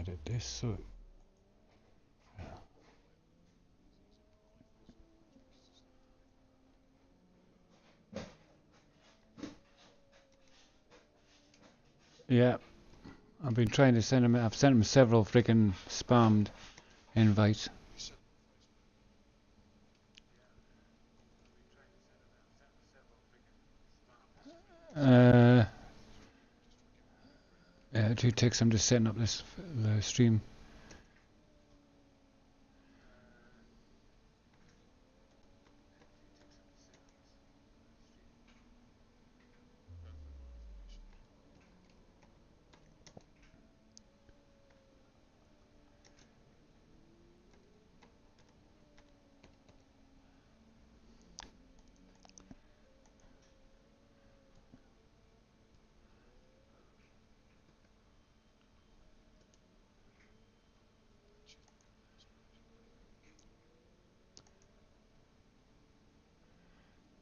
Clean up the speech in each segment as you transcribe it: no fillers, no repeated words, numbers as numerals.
edit this so yeah, I've been trying to send him. I've sent him several freaking spammed invites. Uh, yeah, 2 ticks. I'm just setting up this stream.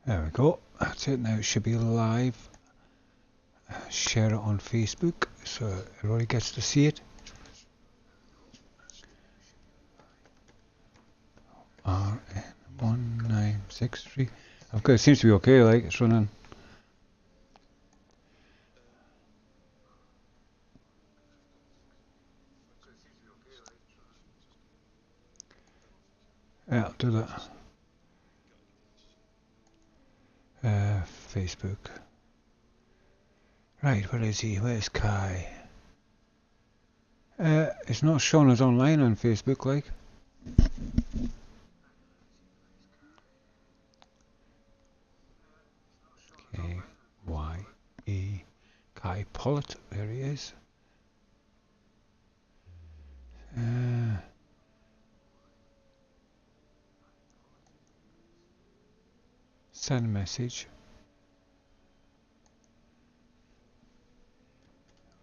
There we go. That's it. Now it should be live. Share it on Facebook so everybody gets to see it. RN1963. Okay, it seems to be okay, like it's running. Yeah, I'll do that. Facebook. Right, where is he? Where's Kai? It's not showing us online on Facebook, like. K-Y-E. Kai Pollitt, there he is. Send message.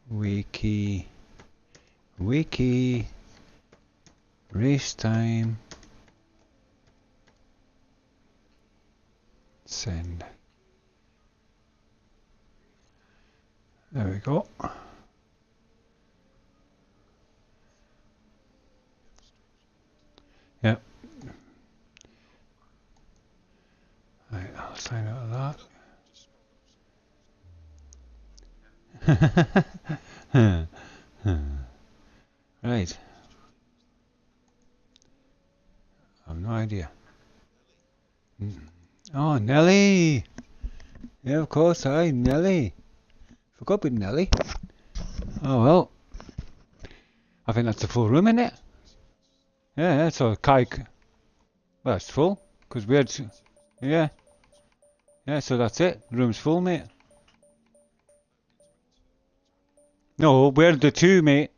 Wiki. Race time. Send. There we go. Yep. Right, I'll sign out of that. Right. I've no idea. Oh, Nelly! Yeah, of course, hi, Nelly. Forgot about Nelly. Oh, well. I think that's the full room, isn't it? Yeah, so Kai... Well, it's full, because we had... Yeah. Yeah, so that's it. The room's full, mate. No, we're the two, mate.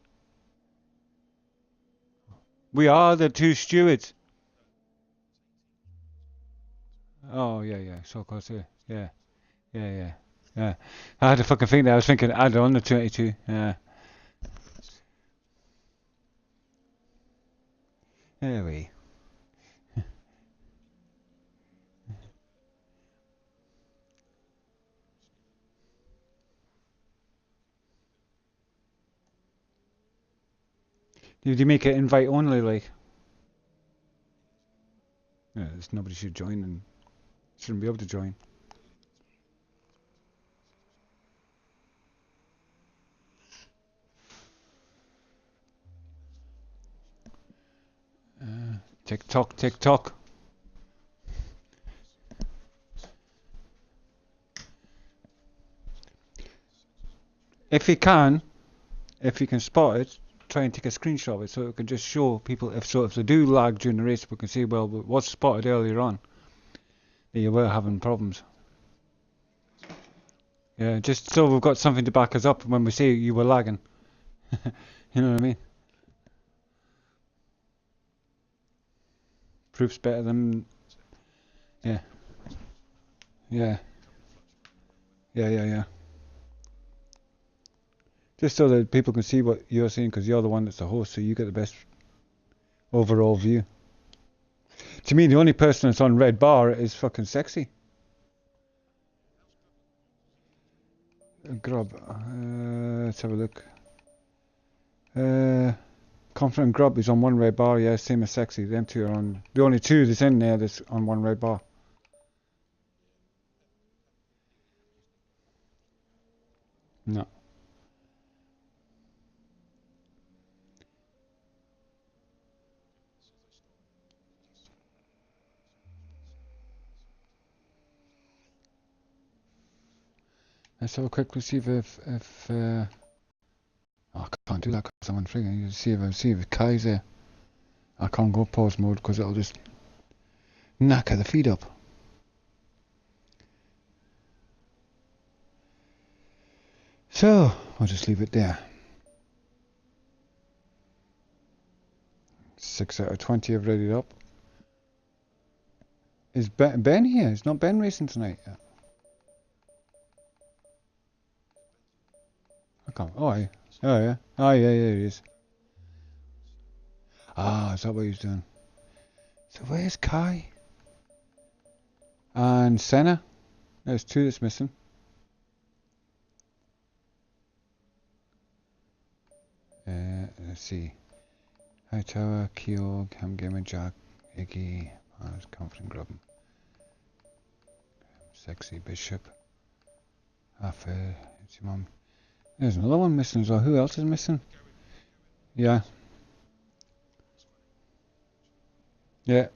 We are the two stewards. Oh, yeah. So close, yeah. Yeah. I had to fucking think that. I was thinking add on the 22. Yeah. Anyway. Did you make it invite only, like? Yeah, nobody should join and shouldn't be able to join. TikTok. If you can spot it, try and take a screenshot of it so it can just show people if they do lag during the race, we can see, well, what's spotted earlier on that you were having problems. Yeah, just so we've got something to back us up when we say you were lagging. You know what I mean? Proof's better than... Yeah. Just so that people can see what you're seeing, because you're the one that's the host, so you get the best overall view. To me, the only person that's on red bar is fucking Sexy. Grub. Let's have a look. Confident Grub is on one red bar, yeah, same as Sexy. Them two are on, the only two that's in there that's on one red bar. No. Let's have a quick look, see if oh, I can't do that because I'm on trigger. You see if Kai's there. I can't go pause mode because it'll just knacker the feed up. So I'll just leave it there. 6 out of 20 I've read it up. Is Ben here? Is not Ben racing tonight yet? I can't. Oh, yeah. Oh, yeah. Oh, yeah, it is. Ah, is that what he's doing? So where's Kai? And Senna? There's two that's missing. Let's see. Hightower, Keogh, Hamgamer, Jack, Iggy, Confident Grub, Sexy Bishop, Affair, it's your mum. There's another one missing as well. Who else is missing? Yeah. Yeah.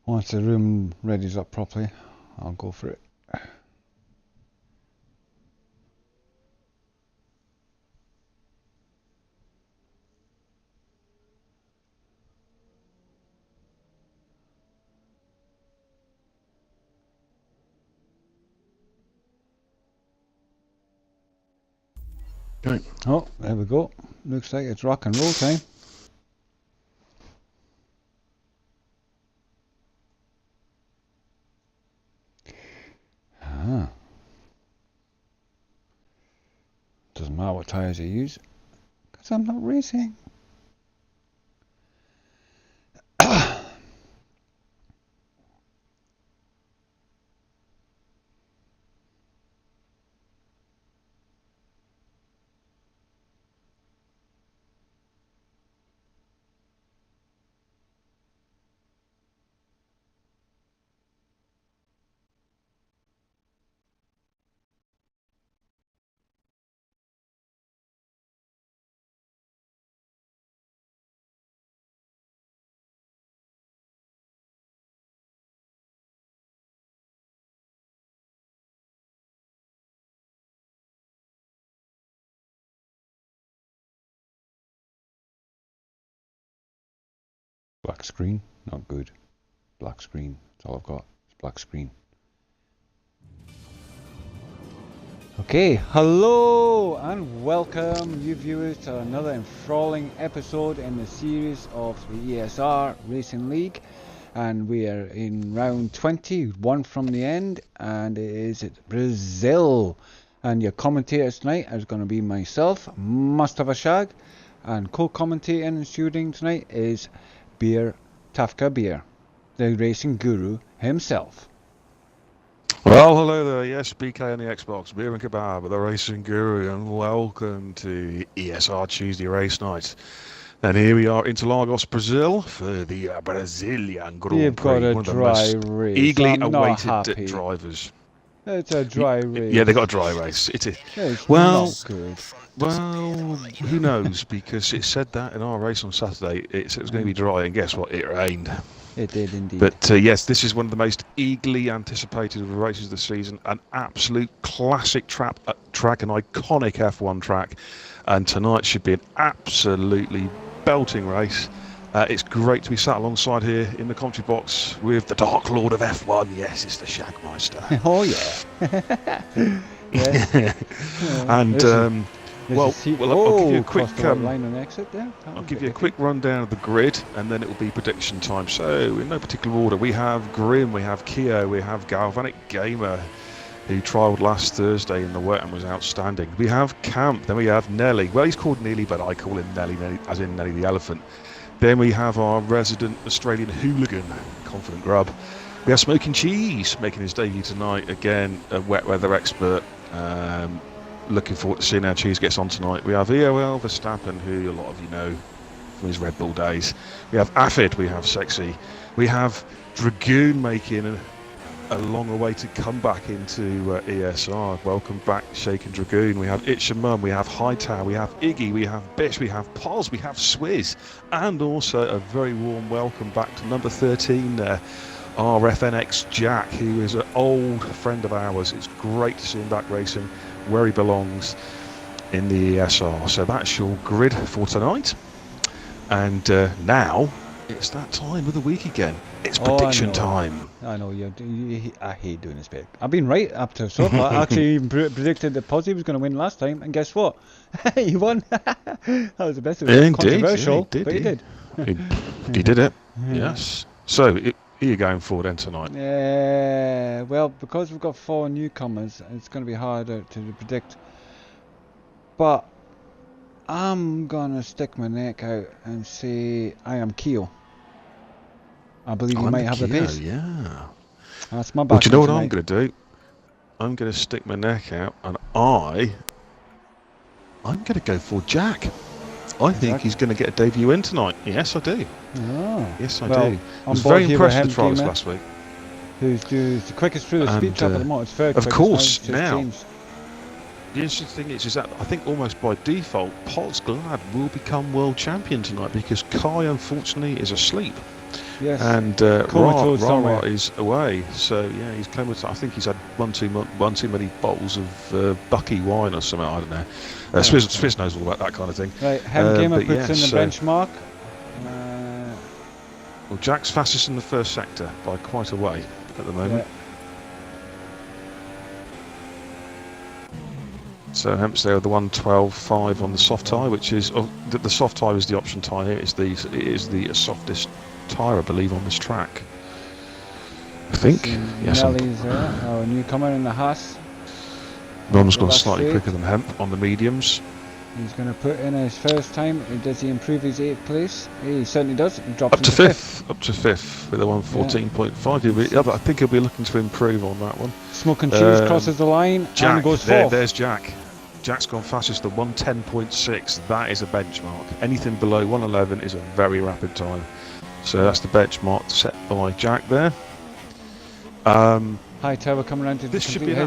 Once the room readies up properly, I'll go for it. Okay. Oh, there we go. Looks like it's rock and roll time. Doesn't matter what tyres you use, because I'm not racing. Black screen, not good. Black screen, that's all I've got. It's black screen. Okay, hello and welcome you viewers to another enthralling episode in the series of the ESR Racing League, and we are in round 20, one from the end, and it is Brazil. And your commentators tonight is going to be myself, Mustafa Shag, and co-commentating and shooting tonight is Beer Tafka Beer, the racing guru himself. Well, hello there. Yes, BK on the Xbox, Beer and Kebab, the racing guru, and welcome to ESR Tuesday race night. And here we are, Interlagos, Brazil, for the Brazilian Grand You've Prix. got a One of the dry most race. eagerly I'm not awaited happy. drivers. It's a dry race. Yeah, they got a dry race. It is. It's Well, not good. Well, who knows? Because it said that in our race on Saturday, it was going to be dry, and guess what? It rained. It did indeed. But yes, this is one of the most eagerly anticipated races of the season. An absolute classic track, an iconic F1 track. And tonight should be an absolutely belting race. It's great to be sat alongside here in the commentary box with the Dark Lord of F1. Yes, it's the Shagmeister. Oh, yeah. Yeah. And... I'll give you a quick line on exit there. I'll give you a quick rundown of the grid, and then it will be prediction time. So, in no particular order, we have Grim, we have Keo, we have Galvanic Gamer, who trialled last Thursday in the wet and was outstanding. We have Camp, then we have Nelly. Well, he's called Neely, but I call him Nelly, as in Nelly the elephant. Then we have our resident Australian hooligan, Confident Grub. We have Smoking Cheese making his debut tonight. Again, a wet weather expert. Looking forward to seeing how Cheese gets on tonight. We have EOL Verstappen, who a lot of you know from his Red Bull days. We have Affid, we have Sexy. We have Dragoon making a long-awaited comeback into ESR. Welcome back, Shaken Dragoon. We have Itch and Mum, we have Hightower, we have Iggy, we have Bish, we have Poz, we have Swizz, and also a very warm welcome back to number 13 there, RFNX Jack, who is an old friend of ours. It's great to see him back racing where he belongs in the ESR. So that's your grid for tonight. And now it's that time of the week again. It's prediction time. I know I hate doing this bit. I've been right up to so far. I actually even predicted that Posy was going to win last time, and guess what? He won. That was the best. It was controversial, but he did. He did it. Yes. So, who are you going for then tonight? Well, because we've got 4 newcomers, it's going to be harder to predict. But I'm going to stick my neck out and say I am Keo. I believe he might have the pace. Yeah. That's my back. Well, do you know what I'm going to do? I'm going to stick my neck out, and I'm going to go for Jack. I think he's going to get a debut in tonight. Yes, I do. Oh. Yes, I do. I was very very impressed with the trials last week. Who's the quickest through the speed trap at the moment? It's very quick. Of course, now. The interesting thing is that I think almost by default, Poz Glad will become world champion tonight because Kai, unfortunately, is asleep. Yes. And Ra is away, so yeah, he's comatose. I think he's had one too many bottles of Bucky wine or something. I don't know. Swizz knows all about that kind of thing. Right, Hem Gamer puts in the benchmark. Well, Jack's fastest in the first sector by quite a way at the moment. Yeah. So Hemp's there with the 1:12.5 on the soft tyre, which is the soft tyre is the option tyre here. It is the softest tyre, I believe, on this track. I think. Yes. Nelly's there, our newcomer in the Haas. Ron's gone slightly quicker than Hemp on the mediums. He's going to put in his first time. Does he improve his 8th place? He certainly does. He drops up to fifth. Up to 5th with a 1:14.5. Yeah, but I think he'll be looking to improve on that one. Smoking Cheese crosses the line Jack, and goes 4th. There's Jack. Jack's gone fastest, the 1:10.6. That is a benchmark. Anything below 1:11 is a very rapid time. So that's the benchmark set by Jack there. Hightower coming around to this should be an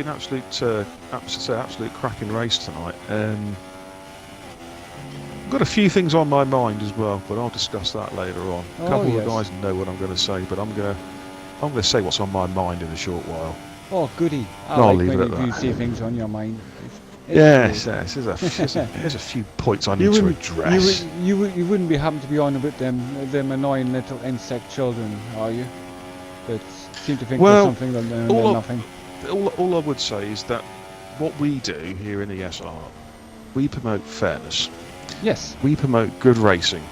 absolute cracking race tonight. I've got a few things on my mind as well, but I'll discuss that later on. A couple of guys know what I'm going to say, but I'm going to say what's on my mind in a short while. Oh, goody! I'll leave it at when you that. say things on your mind. Yes, there's a few points I need to address. You wouldn't be happy to be on about them annoying little insect children, are you? That seem to think there's something that they're nothing. All I would say is that what we do here in ESR, we promote fairness. Yes. We promote good racing.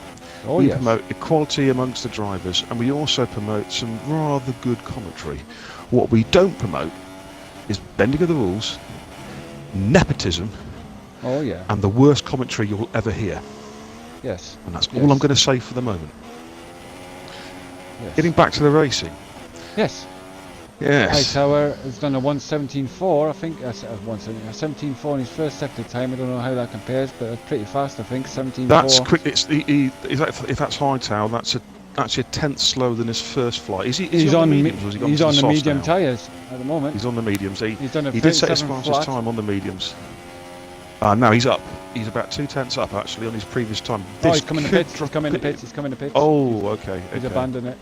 We promote equality amongst the drivers, and we also promote some rather good commentary. What we don't promote is bending of the rules, nepotism, and the worst commentary you'll ever hear. Yes. And that's all I'm going to say for the moment. Yes. Getting back to the racing. Yes. Yes. Hightower has done a 1:17.4, I think. 1:17.4 in his first sector time. I don't know how that compares, but it's pretty fast, I think. 17.4. That's quick. If that's Hightower, that's a tenth slower than his first flight. He's on the mediums, or has he gone he's to on the medium now? tyres at the moment. He's on the mediums. He did set his fastest time on the mediums. Now he's up. He's about 2 tenths up actually on his previous time. He's coming to pits. He's coming to pits. Oh, okay. He's abandoned it.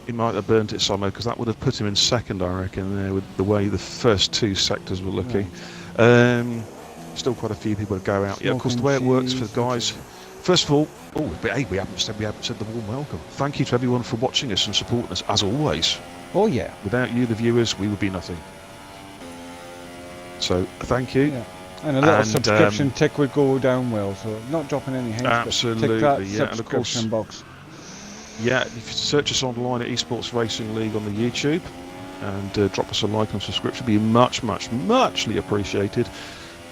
He might have burnt it somewhere because that would have put him in second, I reckon, there with the way the first 2 sectors were looking. Right. Still quite a few people to go out. Yeah, of course, the way it works for the guys. First of all, we haven't said the warm welcome. Thank you to everyone for watching us and supporting us as always. Oh yeah. Without you, the viewers, we would be nothing. So thank you. Yeah. And a little subscription tick would go down well. So not dropping any hints. Absolutely. But tick that yeah, subscription box. Yeah, if you search us online at Esports Racing League on the YouTube, and drop us a like and subscription. Be muchly appreciated.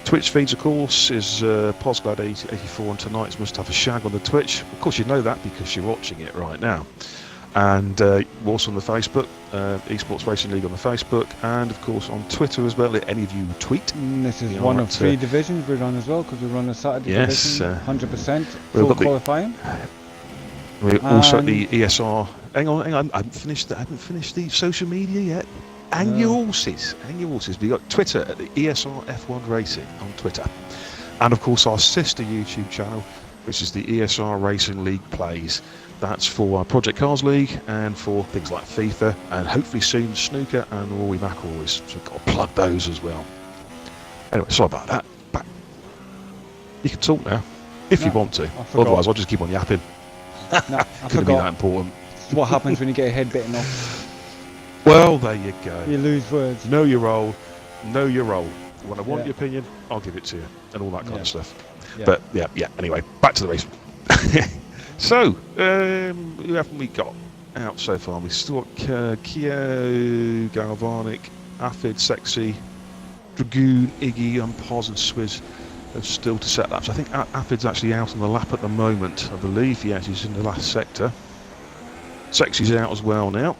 Twitch feeds, of course, is Posglad84, and tonight's Must Have a Shag on the Twitch. Of course, you know that because you're watching it right now. And also on the Facebook, Esports Racing League on the Facebook, and of course on Twitter as well. Let any of you tweet. And this is one of 3 divisions we run as well, because we run a Saturday division, 100% full qualifying. We also the ESR. Hang on, I haven't finished the social media yet. And your horses. We got Twitter at the ESR F1 Racing on Twitter, and of course our sister YouTube channel, which is the ESR Racing League Plays. That's for our Project Cars League and for things like FIFA and hopefully soon snooker and Rory McIlroys. So we've got to plug those as well. Anyway, sorry about that. But you can talk now if you want to. Otherwise, I'll just keep on yapping. No, I Couldn't be that important. What happens when you get your head bitten off? Well, there you go. You lose words. Know your role. When I want your opinion, I'll give it to you, and all that kind of stuff. Yeah. But yeah. Anyway, back to the race. So, who haven't we got out so far? We've still got Keo, Galvanic, Afid, Sexy, Dragoon, Iggy, and Pos and Swizz are still to set laps. I think Afid's actually out on the lap at the moment, I believe. Yes, he's in the last sector. Sexy's out as well now.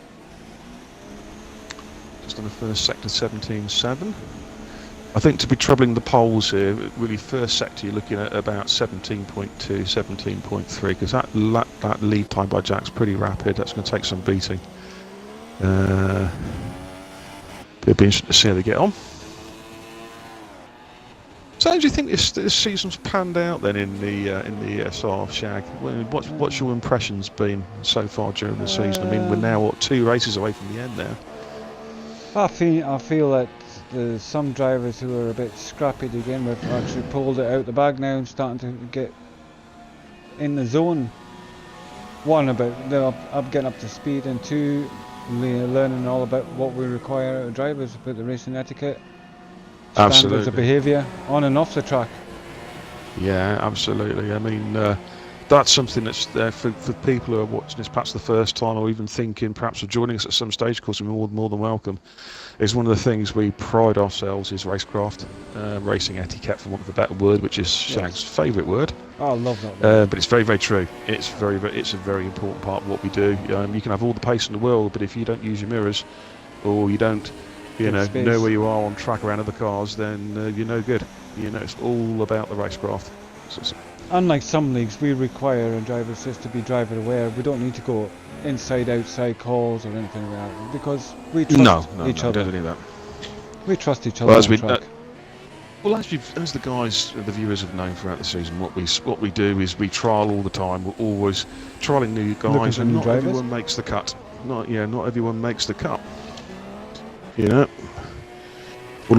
Just on the first sector, 17.7. I think to be troubling the poles here, really first sector you're looking at about 17.2, 17.3, because that lead time by Jack's pretty rapid. That's going to take some beating. It'll be interesting to see how they get on. So how do you think this season's panned out then in the ESR Shag? What's your impressions been so far during the season? I mean, we're now 2 races away from the end now. I feel that there's some drivers who are a bit scrappy again. We've actually pulled it out the bag now and starting to get in the zone. One, about they're getting up to speed, and 2, learning all about what we require out of drivers, about the racing etiquette, standards of behaviour on and off the track. Yeah, absolutely. I mean, that's something that's there for people who are watching this perhaps the first time, or even thinking perhaps of joining us at some stage. Of course, we're more than welcome. It's one of the things we pride ourselves is racecraft, racing etiquette, for want of a better word, which is Shag's favourite word. Oh, I love that word. But it's very, very true. It's a very important part of what we do. You can have all the pace in the world, but if you don't use your mirrors, or you don't, know where you are on track around other cars, then you're no good. It's all about the racecraft. Unlike some leagues, we require a driver just to be driver aware. We don't need to go inside, outside calls or anything like that, because we trust each other. Don't do that. We trust each other on the track. As the guys, the viewers have known throughout the season, what we do is we trial all the time. We're always trialing new guys, and not everyone makes the cut. Not everyone makes the cut. We'll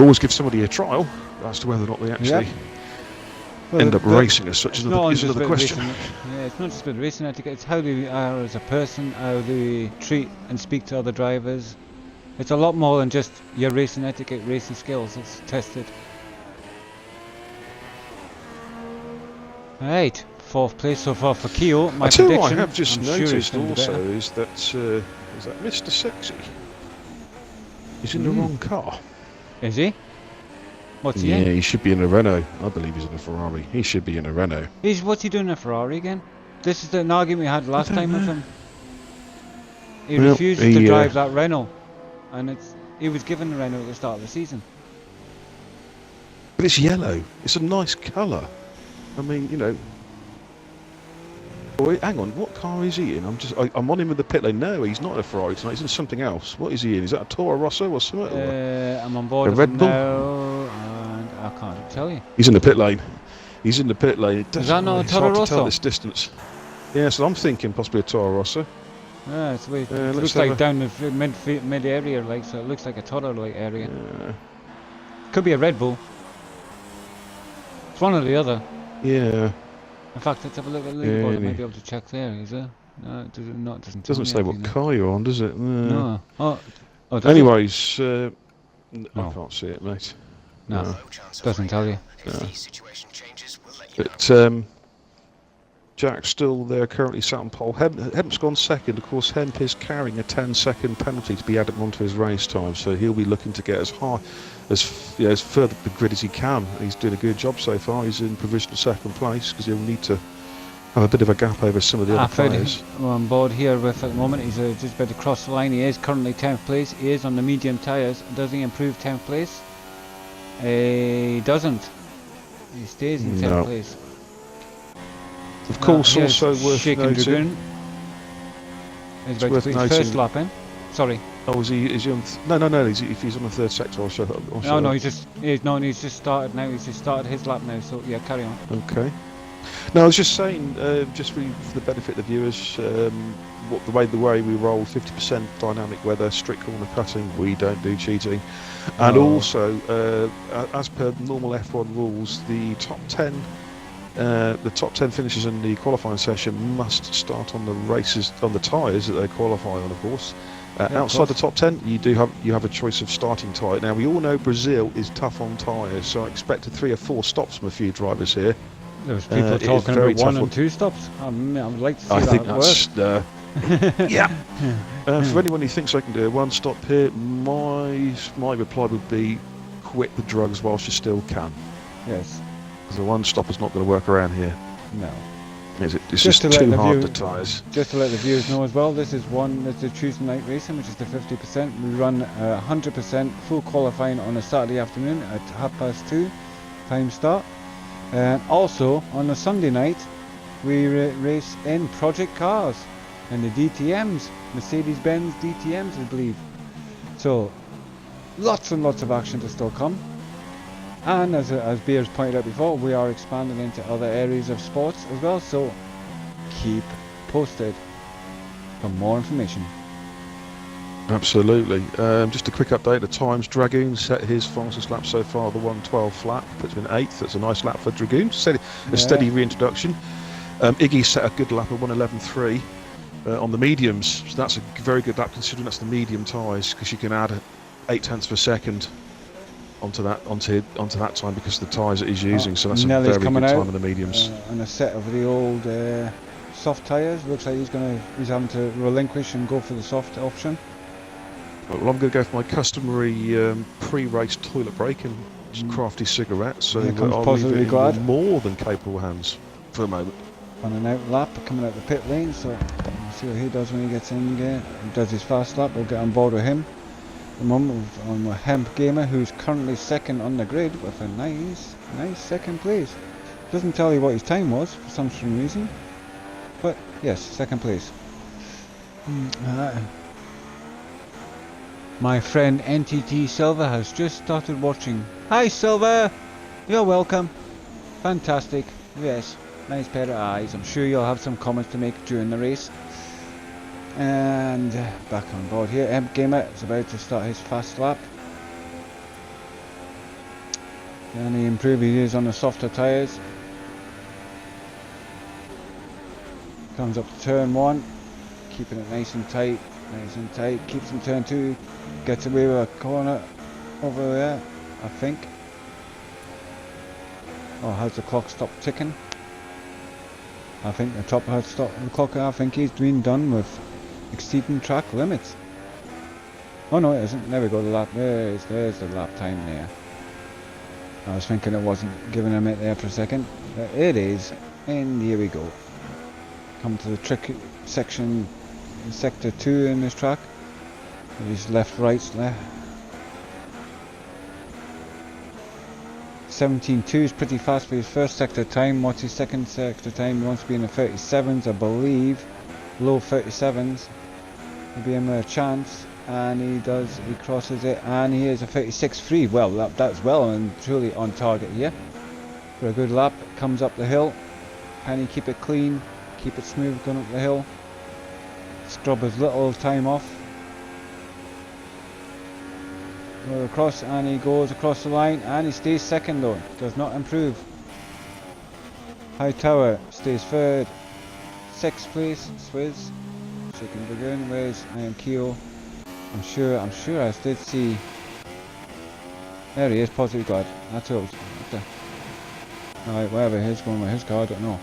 always give somebody a trial as to whether or not they actually end up racing as such. Is another question. It's not just about racing etiquette, it's how they are as a person, how they treat and speak to other drivers. It's a lot more than just your racing etiquette, racing skills. It's tested. Right, 4th place so far for Keo. My prediction, what I have just noticed also is that Mr. Sexy is in the wrong car. Is he? What's he in? Yeah, he should be in a Renault. I believe he's in a Ferrari. He should be in a Renault. What's he doing in a Ferrari again? This is an argument we had last time with him. He refuses to drive that Renault, and he was given the Renault at the start of the season. But it's yellow. It's a nice colour. I mean, Wait, hang on, what car is he in? I'm on him with the pit lane. No, he's not in a Ferrari tonight. He's in something else. What is he in? Is that a Toro Rosso or something? I'm on board with Red Bull now, and I can't tell you. He's in the pit lane. Is that not a Toro Rosso? Hard to tell this distance. Yeah, so I'm thinking possibly a Toro Rosso. Yeah, it looks like down the mid area, so it looks like a Toro area. Could be a Red Bull. It's one or the other. Yeah. In fact, let's have a look at the leaderboard. I might be able to check there. Is there? No, it doesn't say what car you're on, does it? No. Anyways, I can't see it, mate. No. Doesn't tell you. No. But Jack's still there, currently sat on pole. Hemp's gone second. Of course, Hemp is carrying a 10-second penalty to be added onto his race time, so he'll be looking to get as high, as further up the grid as he can. He's doing a good job so far. He's in provisional second place because he'll need to have a bit of a gap over some of the other players. We're on board here with at the moment. He's just about to cross the line. He is currently 10th place. He is on the medium tyres. Does he improve 10th place? He doesn't. He stays in 10th place. Of course, also worth Shaken noting. Dragoon. He's about to put his first lap in. Sorry. Oh, is he on? No. If he's on the third sector, I'll show that. No, he's just started now. He's just started his lap now. So yeah, carry on. Okay. No, I was just saying, just for the benefit of the viewers, the way we roll, 50% dynamic weather, strict corner cutting. We don't do cheating, and also, as per normal F1 rules, the top 10. The top 10 finishers in the qualifying session must start on the races on the tyres that they qualify on, of course. Outside the top 10, you have a choice of starting tyre. Now we all know Brazil is tough on tyres, so I expected 3 or 4 stops from a few drivers here. There was people talking about 1 and 2 stops. I would like to see that work. Yeah. For anyone who thinks I can do a 1 stop here, my reply would be quit the drugs whilst you still can. Yes. Because the 1 stop is not going to work around here. No. It's just too hard to tyres. Just to let the viewers know as well, this is the Tuesday night racing, which is the 50%. We run 100% full qualifying on a Saturday afternoon at 2:30 time start. And also on a Sunday night, we race in project cars and the DTMs, Mercedes-Benz DTMs, I believe. So lots and lots of action to still come. And as Beers pointed out before, we are expanding into other areas of sports as well, so keep posted for more information. Absolutely. Just a quick update, the times. Dragoon set his fastest lap so far, the 1:12 lap, puts him in 8th. That's a nice lap for Dragoon. A steady reintroduction. Iggy set a good lap of 1:11.3 on the mediums, so that's a very good lap considering that's the medium tyres, because you can add 0.8 per second onto that time because of the tyres that he's using, so that's a very good time on the mediums. And a set of the old soft tyres. Looks like he's having to relinquish and go for the soft option. Well, I'm going to go for my customary pre-race toilet break and crafty cigarette, so I'll leave it in more than capable hands for the moment. On an out lap, coming out the pit lane, so we'll see what he does when he gets in again. He does his fast lap, we'll get on board with him. The moment on Hemp Gamer, who's currently second on the grid with a nice second place. Doesn't tell you what his time was for some strange reason, but yes, second place. My friend NTT Silver has just started watching. Hi Silver, you're welcome. Fantastic. Yes, nice pair of eyes. I'm sure you'll have some comments to make during the race. And back on board here, Hemp Gamer is about to start his fast lap. And he improved his on the softer tyres. Comes up to turn 1, keeping it nice and tight, keeps in turn 2, gets away with a corner over there, I think. Oh, has the clock stopped ticking? I think the top has stopped the clock. I think he's been done with exceeding track limits. Oh no, it isn't. There we go, the lap. There's the lap time there. I was thinking it wasn't giving him it there for a second. But it is, and here we go. Come to the tricky section, sector 2 in this track. His left, right, left. 17.2 is pretty fast for his first sector time. What's his second sector time? He wants to be in the 37s, I believe. Low 37s. Will be him a chance, and he crosses it, and he is a 36.3. Well, that's well and truly on target here for a good lap. Comes up the hill. Can he keep it clean, keep it smooth going up the hill, scrub as little time off? Go across, and he goes across the line, and he stays second though, does not improve. Hightower stays third. 6th place, Swizz. Shaken Dragoon, where's Keo? I'm sure I did see. There he is, positive guard. That's all. Alright, wherever he's going with his car, I don't know.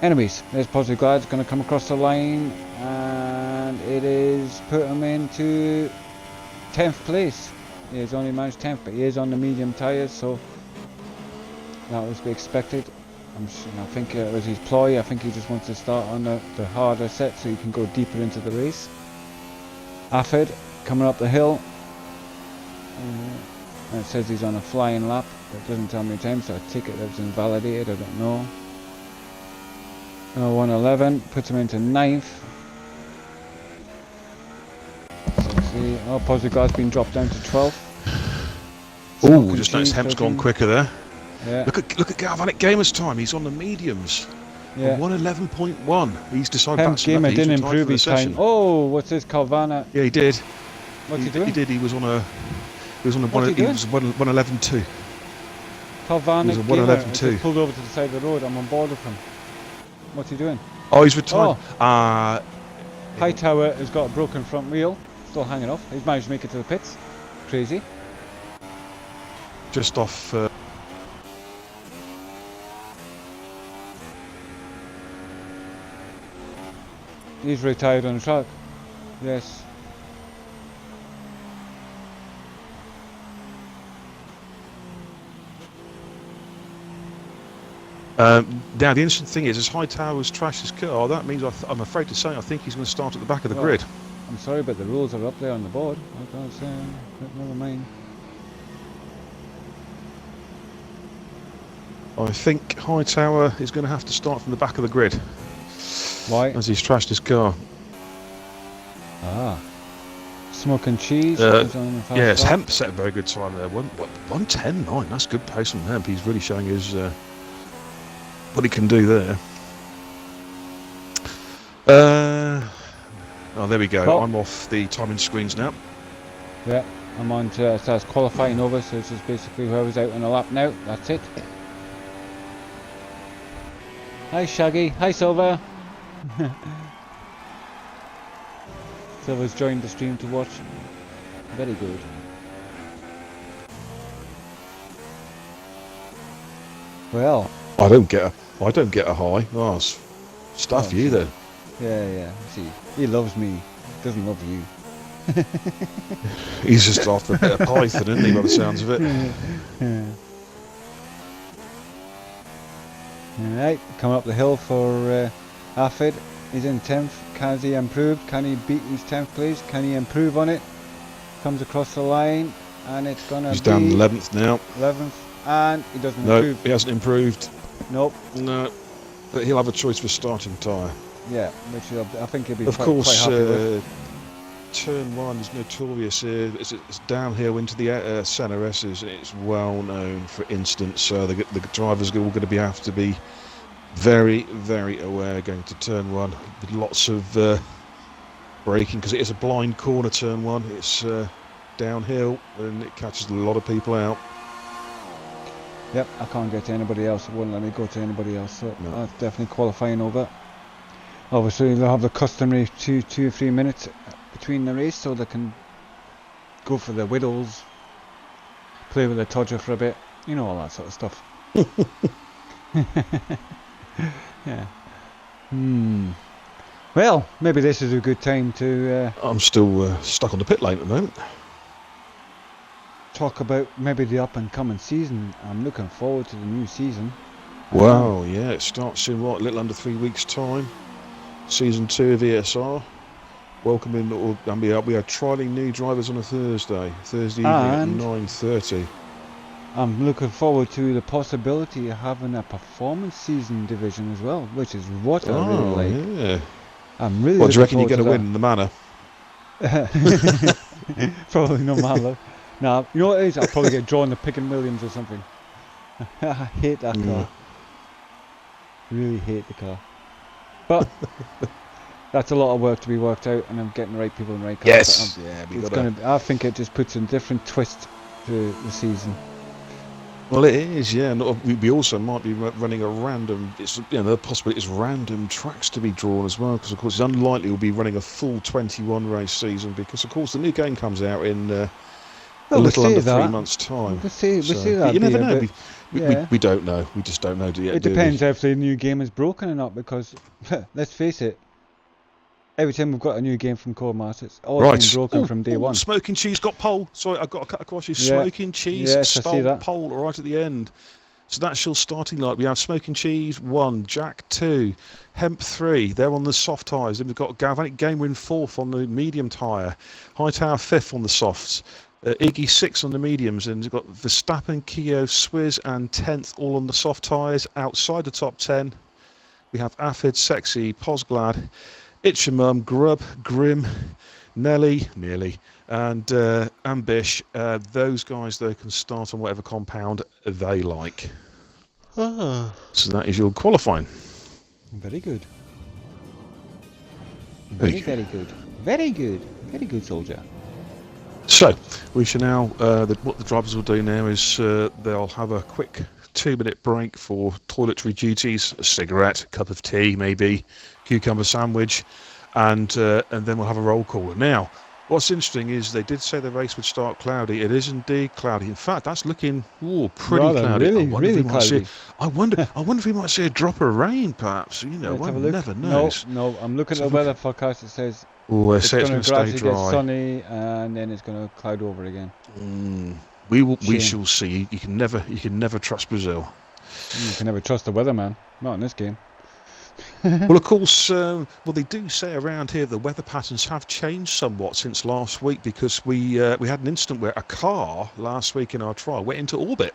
Anyways, there's Positive Glad going to come across the line, and it is put him into 10th place. He has only managed 10th, but he is on the medium tyres, so that was to be expected. I think it was his ploy. I think he just wants to start on the harder set so he can go deeper into the race. Afford coming up the hill, and it says he's on a flying lap, but it doesn't tell me the time, so I take it that's invalidated, I don't know. 111 puts him into 9th. See, Positive Glad's been dropped down to 12th. Oh, just noticed Hemp's gone quicker there. Yeah. Look at Galvanic Gamer's time. He's on the mediums. Yeah. 111.1. He's decided. Hemp Gamer didn't improve his time. Oh, what's this, Calvana? Yeah, he did. What's he doing? He did. He was on a. He was on a. What's He was 111.2. Calvana He was a Gamer 111.2. just pulled over to the side of the road. I'm on board with him. What's he doing? Oh, he's retired. Hightower has got a broken front wheel, still hanging off. He's managed to make it to the pits. Crazy. Just off. He's retired on the track. Yes. Now the interesting thing is, as Hightower's trashed his car, that means I'm afraid to say I think he's going to start at the back of the grid. I'm sorry, but the rules are up there on the board. I can't say. Never mind. I think Hightower is going to have to start from the back of the grid. Why? As he's trashed his car. Smoke and cheese. Yes, Hemp set a very good time there. 1:10.9. That's good pace from Hemp. He's really showing his what he can do there. Oh, there we go. Well, I'm off the timing screens now. Yeah, I'm on to it starts qualifying over, so it's just basically whoever's out on the lap now. That's it. Hi Shaggy. Hi Silver. Silver's joined the stream to watch. Very good. Well, I don't get a high. Oh, stuff you then. Yeah. See, he loves me. Doesn't love you. He's just after a bit of Python, isn't he, by the sounds of it? Alright, coming up the hill for Afford. He's in 10th. Can he improve? Can he beat his 10th place? Can he improve on it? Comes across the line, and it's gonna He's be down 11th now. 11th, and he doesn't No, improve. he hasn't improved. Nope. No, but he'll have a choice for starting tyre. Yeah, which I think he'll be Of quite course, happy with. Turn 1 is notorious. It's downhill into the centre S's. It's well known for instance. So the drivers are all going to have to be very, very aware going to turn 1. With lots of braking, because it is a blind corner. Turn 1. It's downhill and it catches a lot of people out. Yep, I can't get to anybody else. It won't let me go to anybody else. So No. that's definitely qualifying over. Obviously, they'll have the customary 2 or 3 minutes between the race, so they can go for their whittles, play with the Todger for a bit, you know, all that sort of stuff. Yeah. Well, maybe this is a good time to I'm still stuck on the pit lane at the moment. talk about maybe the up and coming season. I'm looking forward to the new season. Wow, yeah, it starts in a little under 3 weeks' time. Season 2 of ESR. Welcoming, and we are trialling new drivers on a Thursday evening at 9:30. I'm looking forward to the possibility of having a performance season division as well, which is what I really like. Yeah. I'm really. What do you reckon you're going to win in the manor? Probably no matter. Nah, you know what it is? I'll probably get drawn to Picking Williams or something. I hate that car. Really hate the car. But that's a lot of work to be worked out, and I'm getting the right people in the right cars. Yes. I think it just puts a different twist to the season. Well, it is, yeah. And we also might be running a random. It's the possibility is random tracks to be drawn as well, because of course it's unlikely we'll be running a full 21 race season, because of course the new game comes out in a little under 3 months' time. We'll see that. You never know. We don't know. We just don't know yet. It depends if the new game is broken or not, because let's face it, every time we've got a new game from Codemasters, it's all been broken from day one. Smoking Cheese got pole. Sorry, I've got to cut across you. Yeah. Smoking Cheese stole pole right at the end. So that's your starting line. We have Smoking Cheese 1, Jack 2, Hemp 3. They're on the soft tyres. Then we've got Galvanic Gamer in 4th on the medium tyre. Hightower 5th on the softs. Iggy 6 on the mediums. And we've got Verstappen, Keo, Swizz and 10th all on the soft tyres. Outside the top 10, we have Affid, Sexy, Posglad, Itchamum, Grub, Grim, Nelly, and Ambish. Those guys, they can start on whatever compound they like. So that is your qualifying. Very good. Very good. Very good, soldier. So we shall now. What the drivers will do now is they'll have a quick 2-minute break for toiletry duties, a cigarette, a cup of tea, maybe cucumber sandwich, and then we'll have a roll call. Now, what's interesting is they did say the race would start cloudy. It is indeed cloudy. In fact, that's looking pretty cloudy. Really cloudy. I wonder if we might see a drop of rain, perhaps. You know, one never knows. No, I'm looking at the weather forecast. It says it's going to to gradually stay dry. get sunny, and then it's going to cloud over again. We shall see. You can never trust Brazil. You can never trust the weatherman. Not in this game. Well, of course, they do say around here the weather patterns have changed somewhat since last week, because we had an incident where a car last week in our trial went into orbit.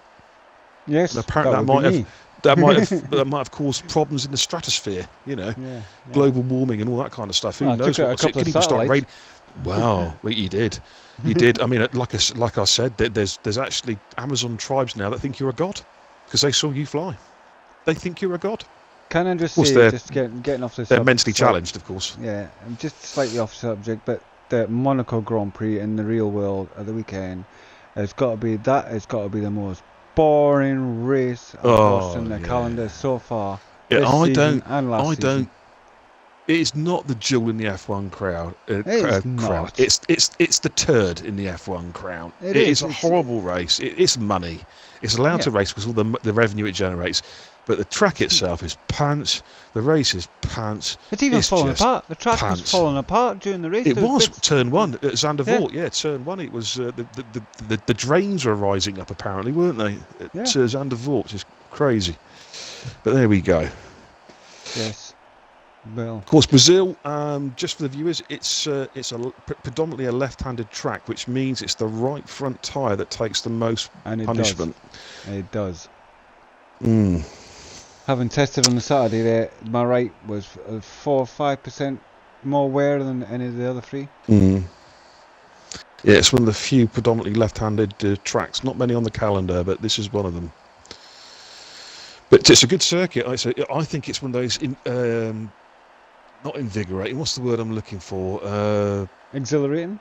Yes, and apparently that might have caused problems in the stratosphere. You know, global warming and all that kind of stuff. Who knows? It could even start raining. Wow, well, you did. I mean, like I said, there's actually Amazon tribes now that think you're a god because they saw you fly. They think you're a god. Can I just say, just getting off the subject? They're mentally challenged, of course. Yeah, I'm just slightly off subject, but the Monaco Grand Prix in the real world at the weekend has got to be the most boring race I've watched in the calendar so far. Season. It's not the jewel in the F1 crowd. It's the turd in the F1 crown. It is a horrible race. It's money. It's allowed to race because all the revenue it generates. But the track itself is pants. The race is pants. It's even falling apart. The track was falling apart during the race. It was turn 1 at Zandvoort. Yeah, turn 1. It was the drains were rising up apparently, weren't they? At Zandvoort, just crazy. But there we go. Yes. Well, of course, Brazil. Just for the viewers, it's predominantly a left-handed track, which means it's the right front tyre that takes the most punishment. It does. Having tested on the Saturday there, my right was 4 or 5% more wear than any of the other three. Yeah, it's one of the few predominantly left-handed tracks. Not many on the calendar, but this is one of them. But it's a good circuit. I think it's one of those not invigorating. What's the word I'm looking for? Exhilarating.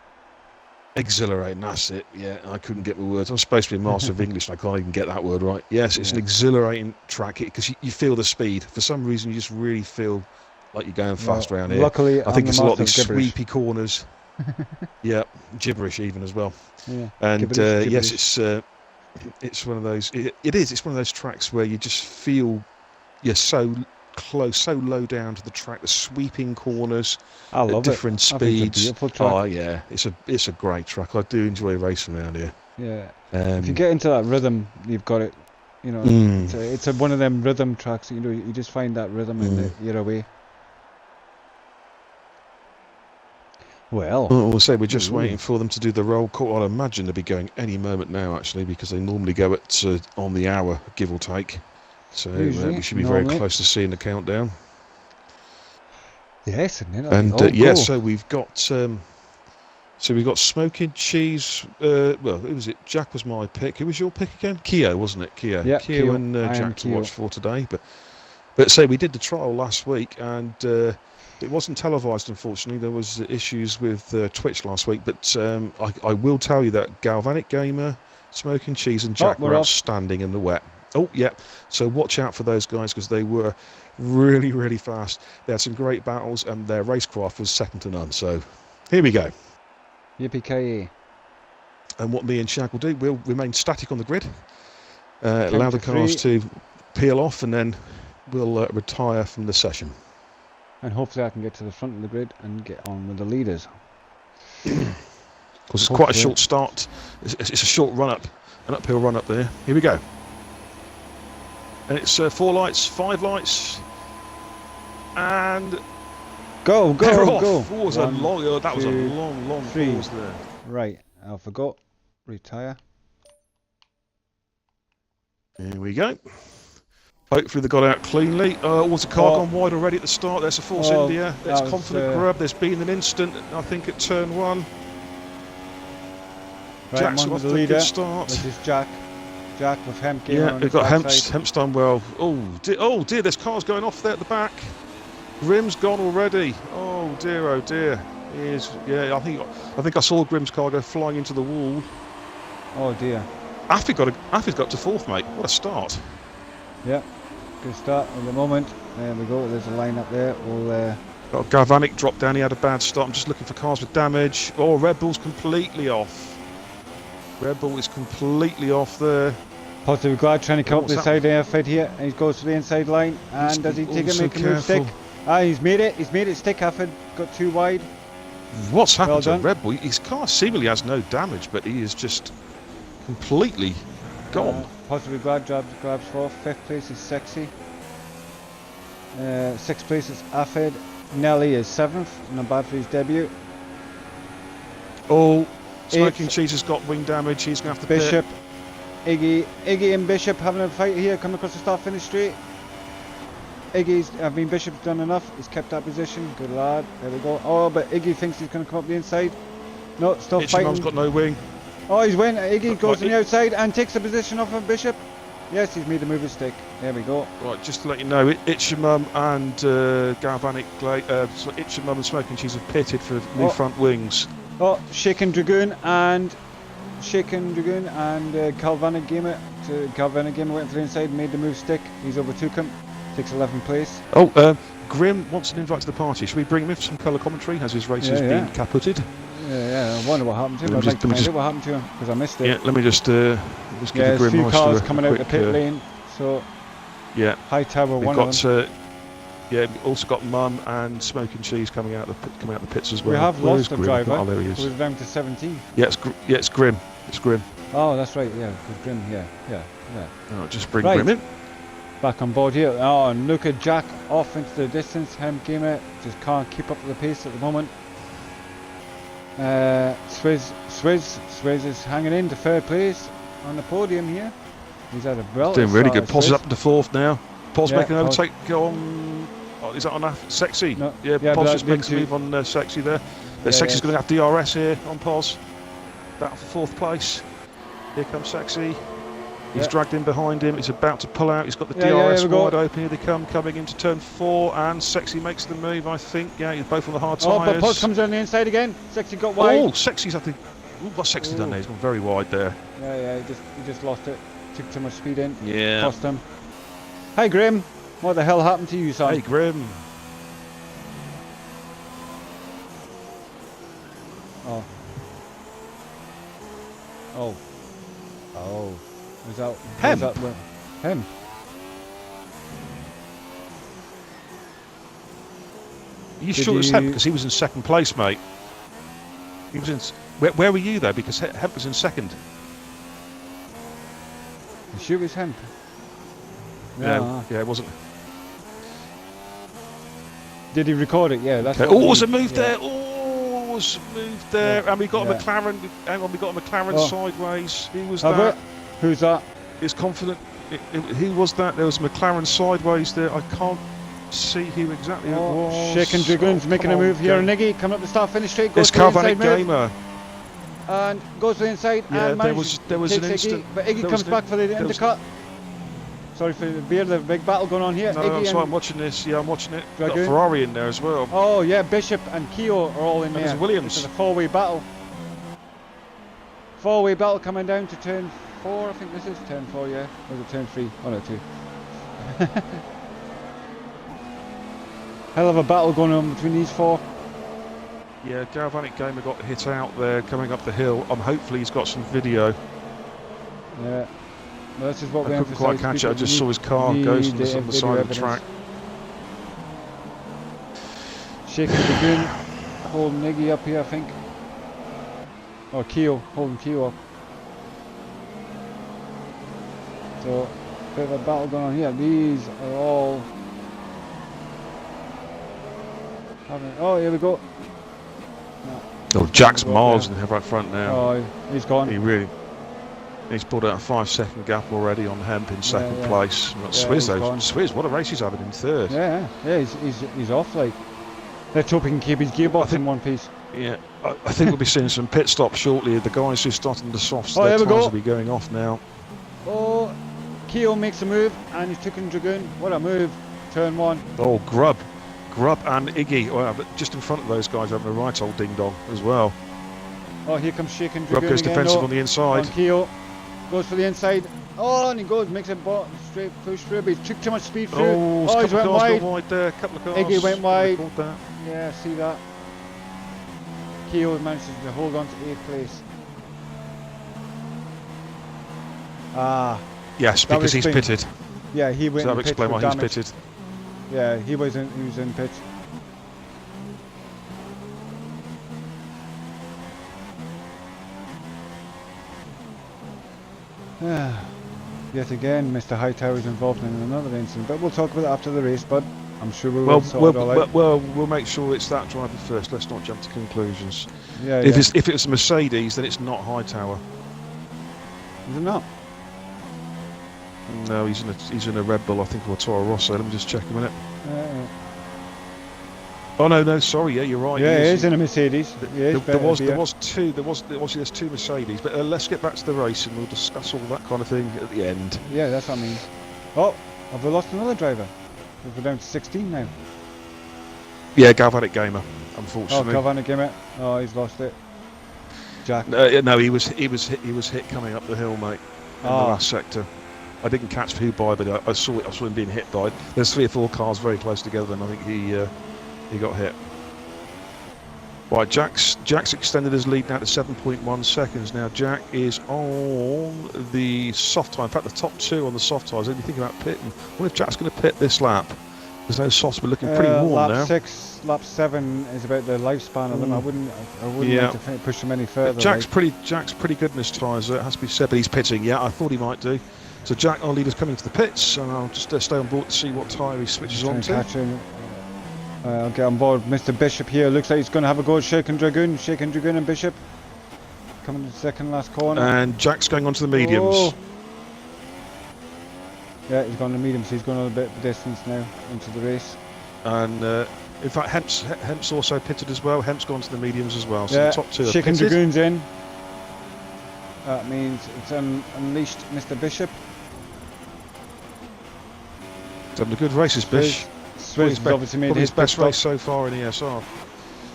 Exhilarating, that's it. Yeah, I couldn't get the words. I'm supposed to be a master of English and I can't even get that word right. Yes, it's an exhilarating track because you feel the speed. For some reason, you just really feel like you're going fast around here. Luckily, I think there's a lot of these sweepy corners. Yeah, gibberish even as well. Yeah, and yes, it's one of those. It is. It's one of those tracks where you just feel you're so close, so low down to the track. The sweeping corners. I love different speeds. I think it's a beautiful track. Oh yeah, it's a great track. I do enjoy racing around here. Yeah. If you get into that rhythm, you've got it. You know, it's one of them rhythm tracks. You know, you just find that rhythm and you're away. Well, we'll say we're just waiting for them to do the roll call. I imagine they'll be going any moment now, actually, because they normally go at on the hour, give or take. So we should be very close to seeing the countdown. Yes, so we've got Smoking Cheese. Well, who was it? Jack was my pick. Who was your pick again? Keo, wasn't it? Keo. Yeah, Keo and Jack to watch for today. But say we did the trial last week and. It wasn't televised, unfortunately. There was issues with Twitch last week, but I will tell you that Galvanic Gamer, Smoking Cheese, and Jack were outstanding in the wet. Oh, yeah. So watch out for those guys because they were really, really fast. They had some great battles, and their racecraft was second to none. So here we go. Yippee-ki-yay. And what me and Shag will do, we'll remain static on the grid. allow the to cars 3. to peel off, and then we'll retire from the session. And hopefully I can get to the front of the grid and get on with the leaders. Because it's quite a short start. It's a short run up, an uphill run up there. Here we go. And it's 4 lights, 5 lights, and Go, they're go, off. go. That was a long 3. pause there. Right, I forgot. Retire. Here we go. Hopefully they got out cleanly. Was the car gone wide already at the start? There's a Force India. There's Confident Grub. There's been an instant, I think, at turn 1. Right, Jack's I'm on off with to the a leader, good start. which is Jack. Jack with Hemp. Yeah, they've got Hemp's done well. Oh dear, there's cars going off there at the back. Grimm's gone already. Oh dear. He is. Yeah, I think I saw Grimm's car go flying into the wall. Oh dear. Affy's got to 4th, mate. What a start. Yeah, good start at the moment. There we go. There's a line up there. We'll. Got Galvanic dropped down. He had a bad start. I'm just looking for cars with damage. Oh, Red Bull's completely off. Red Bull is completely off there. Positive guard trying to come up this side happening? airfield here, and he goes to the inside line. And does he take it, make a move careful. stick? Ah, he's made it. He's made it stick. Afford got too wide. What's happened Well to done. Red Bull? His car seemingly has no damage, but he is just completely gone. Positive guard grabs 4th. 5th place is Sexy. 6th place is Afford. Nelly is 7th. Not bad for his debut. Oh, Smoking Cheese has got wing damage. He's going to have to Bishop. Iggy and Bishop having a fight here, coming across the start finish straight. Bishop's done enough. He's kept that position. Good lad. There we go. Oh, but Iggy thinks he's going to come up the inside. No, still fighting. Itchamum's got no wing. Oh, he's winning. Iggy goes on the outside and takes the position off of Bishop. Yes, he's made a move his stick. There we go. Right, just to let you know, Itchamum and Galvanic, Itchamum and Smoking Cheese have pitted for new front wings. Oh, Shaken Dragoon and Galvanic Gamer. Galvanic Gamer went to the inside, made the move stick. He's overtook him. Takes 11th place. Oh, Grimm wants an invite to the party. Should we bring him in for some colour commentary as his race has been capoted? Yeah, I wonder what happened to him. I'd like to find out what happened to him because I missed it. Yeah, let me just give the Grimm a few cars coming out quick, the pit lane. So yeah, High Tower, we've one got, of them. we've also got Mum and Smoking Cheese coming out the pits as well. We have lost the driver. Oh, there he is. We're down to 17. Yeah, it's Grimm. It's Grimm. Oh, that's right. Yeah, with Grimm. Yeah. Oh, just bring Grimm in. Back on board here. Oh, and look at Jack off into the distance. Hemp Gamer just can't keep up with the pace at the moment. Swizz is hanging in to 3rd place on the podium here. He's had a belt. Doing really good. Pos is up to 4th now. Pos making an overtake on. Oh, is that on Sexy? No. Yeah, Pos just makes a move on Sexy there. Sexy's going to have DRS here on Pos. Battle for 4th place. Here comes Sexy. He's dragged in behind him. He's about to pull out. He's got the DRS wide open. Here they come, coming into turn 4, and Sexy makes the move, I think. Yeah, he's both on the hard tyres. Oh, but Pos comes on the inside again. Sexy got wide. Oh, Sexy's, I think. What's Sexy done there? He's gone very wide there. Yeah, he just lost it. Took too much speed in. Yeah. Cost him. Hi, Grimm. What the hell happened to you, son? Hey, Grimm. Oh. Was that Hemp? Hemp? Are you sure it's Hemp? Because he was in 2nd place, mate. He was in. Where were you though? Because Hemp was in 2nd. You sure it was Hemp? No. Yeah, it wasn't. Did he record it? Yeah, that's. Okay. Oh, was a move there. Oh, was a move there. And we got a McLaren. Hang on, we got a McLaren sideways. Who was that? Who's that? Is Confident. Who was that? There was a McLaren sideways there. I can't see who exactly it was. Shaken Dragoon's making a move here. Niggy coming up the start finish straight. It's Galvanic Gamer. And goes to the inside. Yeah, and there was an instant. But Iggy comes back for the undercut. Sorry for the beer, the big battle going on here. No, Iggy that's why I'm watching this. Yeah, I'm watching it. Dragoon. Got a Ferrari in there as well. Oh yeah, Bishop and Keogh are all in there. There's Williams. This is a 4-way battle. 4-way battle coming down to turn 4. I think this is turn 4. Yeah, or is it turn 3? Oh no, 2. Hell of a battle going on between these 4. Yeah, Galvanic Gamer got hit out there coming up the hill. Hopefully he's got some video. Yeah. This is what we I couldn't quite emphasise. catch it. I just saw his car goes on the side of the track. Shaking the gun, holding Iggy up here, I think. Or Keo, holding Keo up. So, bit of a battle going on here. These are all having. Oh, here we go. No. Oh, Jack's miles in the right front now. Oh, he's gone. He's pulled out a 5-second gap already on Hemp in second place. We've got Swizz though. Swizz, what a race he's having in third. Yeah, he's off like. Let's hope he can keep his gearbox in one piece. Yeah, I think we'll be seeing some pit stops shortly. The guys who started the softs, their tyres will be going off now. Oh, Keo makes a move and he's taking Dragoon. What a move. Turn one. Oh, Grubb and Iggy. Well, but just in front of those guys having a right old ding dong as well. Oh, here comes Shaking Dragoon. Grubb goes again. defensive on the inside. And Keo goes for the inside. Oh, and he goes, makes a straight push through, but he took too much speed through. Oh, he's went wide there. Couple of cars. Iggy went wide. That. Yeah, see that. Keo manages to hold on to 8th place. Ah. Yes, because he's pitted. Yeah, he went. So that would explain why he's pitted. Yeah, he was in pit. Yet again, Mr. Hightower is involved in another incident, but we'll talk about it after the race, bud. I'm sure we will sort it all out. Well, we'll make sure it's that driver first. Let's not jump to conclusions. Yeah, if it's a Mercedes, then it's not Hightower. Is it not? No, he's in a Red Bull, I think, or Toro Rosso. Let me just check a minute. Oh no, sorry. Yeah, you're right. Yeah, he is in a Mercedes. There's two Mercedes, but let's get back to the race and we'll discuss all that kind of thing at the end. Yeah, that's what I mean. Oh, have we lost another driver? We're down to 16 now. Yeah, Galvanic Gamer, unfortunately. Oh, Galvanic Gamer. Oh, he's lost it. Jack. No, he was hit coming up the hill, mate, in the last sector. I didn't catch who by, but I saw him being hit by. There's 3 or 4 cars very close together, and I think he got hit. Right, Jack's extended his lead now to 7.1 seconds. Now Jack is on the soft tyre. In fact, the top 2 on the soft tyres. Anything about pitting? I wonder if Jack's going to pit this lap. There's no softs, but looking pretty warm lap now. Lap 7 is about the lifespan of them. I wouldn't like to push them any further. Jack's pretty good in his tyres. It has to be said, but he's pitting. Yeah, I thought he might do. So Jack, our leader's coming to the pits, and I'll just stay on board to see what tyre he switches on to. I'll get on board Mr. Bishop here. Looks like he's going to have a go at Shaking Dragoon and Bishop. Coming to the second last corner. And Jack's going on to the mediums. Oh. Yeah, he's gone to the mediums. He's going on a bit of distance now into the race. And in fact, Hemp's also pitted as well. Hemp's gone to the mediums as well. So yeah, the top 2 are Shaking pitted. Dragoon's in. That means it's unleashed Mr. Bishop. Done a good races, Bish. Swizz has obviously made his best race so far in ESR.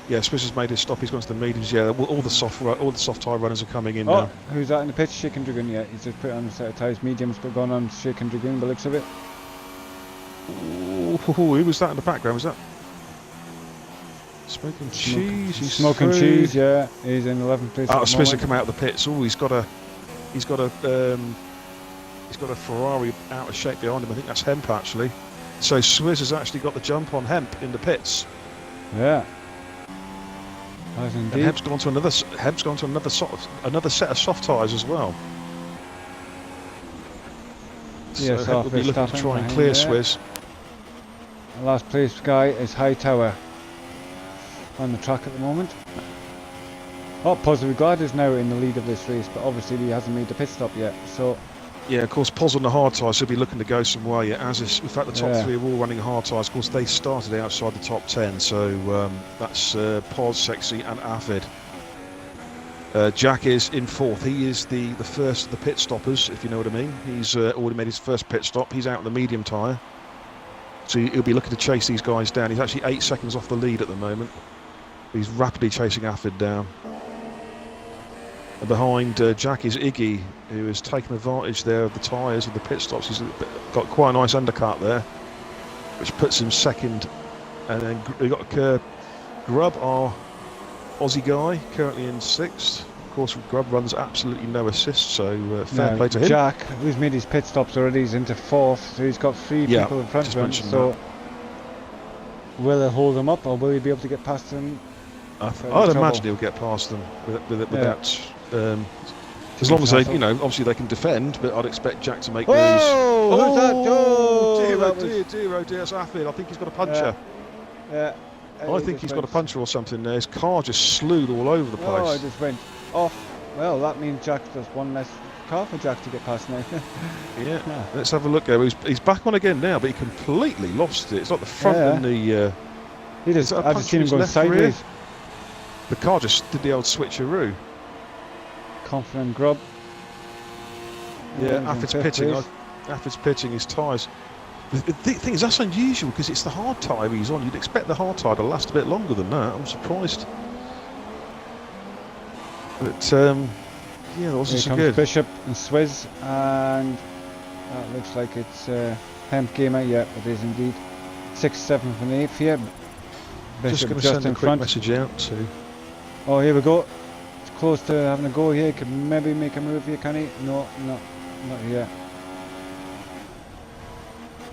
Yeah, Swizz has made his stop. He's gone to the mediums. Yeah, all the soft tyre runners are coming in now. Who's that in the pitch? Shaking Dragoon. Yeah, he's just put on a set of tyres, mediums, but gone on Shaking Dragoon. By the looks of it. Ooh, who was that in the background? Was that Smoking Cheese? Smoking Cheese. Yeah, he's in 11th place. Swizz has come out of the pits. Oh, he's got a Ferrari out of shape behind him. I think that's Hemp actually. So Swizz has actually got the jump on Hemp in the pits. Yeah. As indeed. And Hemp's gone to another set of soft tyres as well. So Hemp will be looking to try and clear Swizz. The last place guy is Hightower on the track at the moment. Positive Guard is now in the lead of this race, but obviously he hasn't made the pit stop yet. So. Yeah, of course, Poz on the hard tyres will be looking to go some way. As is, in fact, the top 3 are all running hard tyres. Of course, they started outside the top 10, so that's Poz, Sexy, and Avid. Jack is in 4th. He is the first of the pit stoppers, if you know what I mean. He's already made his first pit stop. He's out in the medium tyre, so he'll be looking to chase these guys down. He's actually 8 seconds off the lead at the moment. He's rapidly chasing Avid down. And behind Jack is Iggy, who has taken advantage there of the tyres of the pit stops. He's got quite a nice undercut there, which puts him second. And then we've got Grubb, our Aussie guy, currently in 6th. course, Grubb runs absolutely no assists, so fair play to him. Jack, who's made his pit stops already, is into 4th, so he's got 3 people in front of him. So, will he hold them up, or will he be able to get past them? I'd imagine he'll get past them without. As long as they, obviously they can defend, but I'd expect Jack to make moves. Who's that? Dear, that's Affin. I think he's got a puncher. Yeah. I think he's got a puncher or something there. His car just slewed all over the place. Oh, it just went off. Well, that means Jack does one less car for Jack to get past now. Yeah. Let's have a look there. He's back on again now, but he completely lost it. It's like the front and the... He just, I've just seen him going sideways. Rear? The car just did the old switcheroo. Confident Grubb. Yeah, Affin's pitching. Affin's pitching his tyres. The thing is, that's unusual because it's the hard tyre he's on. You'd expect the hard tyre to last a bit longer than that. I'm surprised. But, yeah, that wasn't so good. Bishop and Swizz, and that looks like it's Hemp Gamer. Yeah, it is indeed. 6th, 7th and 8th here. Bishop just going to send a quick message out to... Oh, here we go. It's close to having a go here. Could maybe make a move here, can he? No, not here.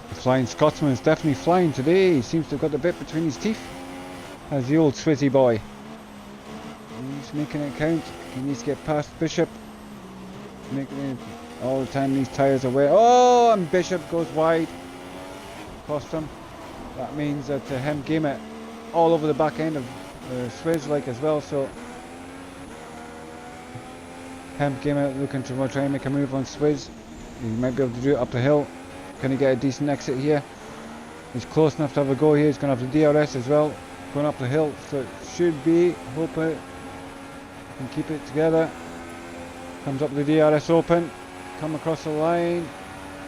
The Flying Scotsman is definitely flying today. He seems to have got the bit between his teeth. As the old Swizzy boy. He's making it count. He needs to get past Bishop. Making it all the time. These tyres are wet. Oh, and Bishop goes wide. Cost him. That means that Hemp Gamer all over the back end of Swizz like as well. So Hemp Gamer looking to try and make a move on Swizz. He might be able to do it up the hill. Can he get a decent exit here? He's close enough to have a go here. He's going to have the DRS as well, going up the hill. So it should be, hope it can keep it together. Comes up the DRS open, come across the line.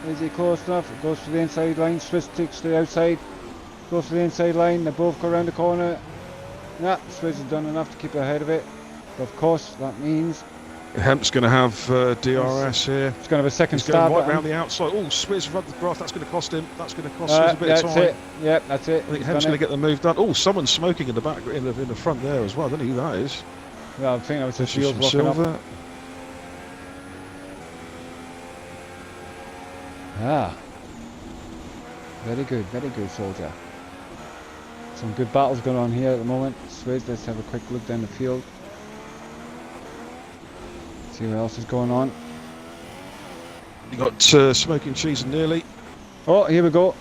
Is he close enough? It goes for the inside line. Swizz takes to the outside, goes for the inside line. They both go around the corner. Nah, Swizz has done enough to keep ahead of it. But of course, that means Hemp's going to have DRS here. He's going to have a second He's stab going right round the outside. Oh, Swizz rubbed the grass. That's going to cost him. That's going to cost Swizz a bit of time. It. Yep, that's it. I think Hemp's going to get the move done. Oh, someone's smoking in the back, in the front there as well. I don't know who that is. Well, I think that was the shield walking up. Very good, soldier. Some good battles going on here at the moment. Swizz, let's have a quick look down the field. See what else is going on. You got Smoking Cheese and Nearly. Oh, here we go.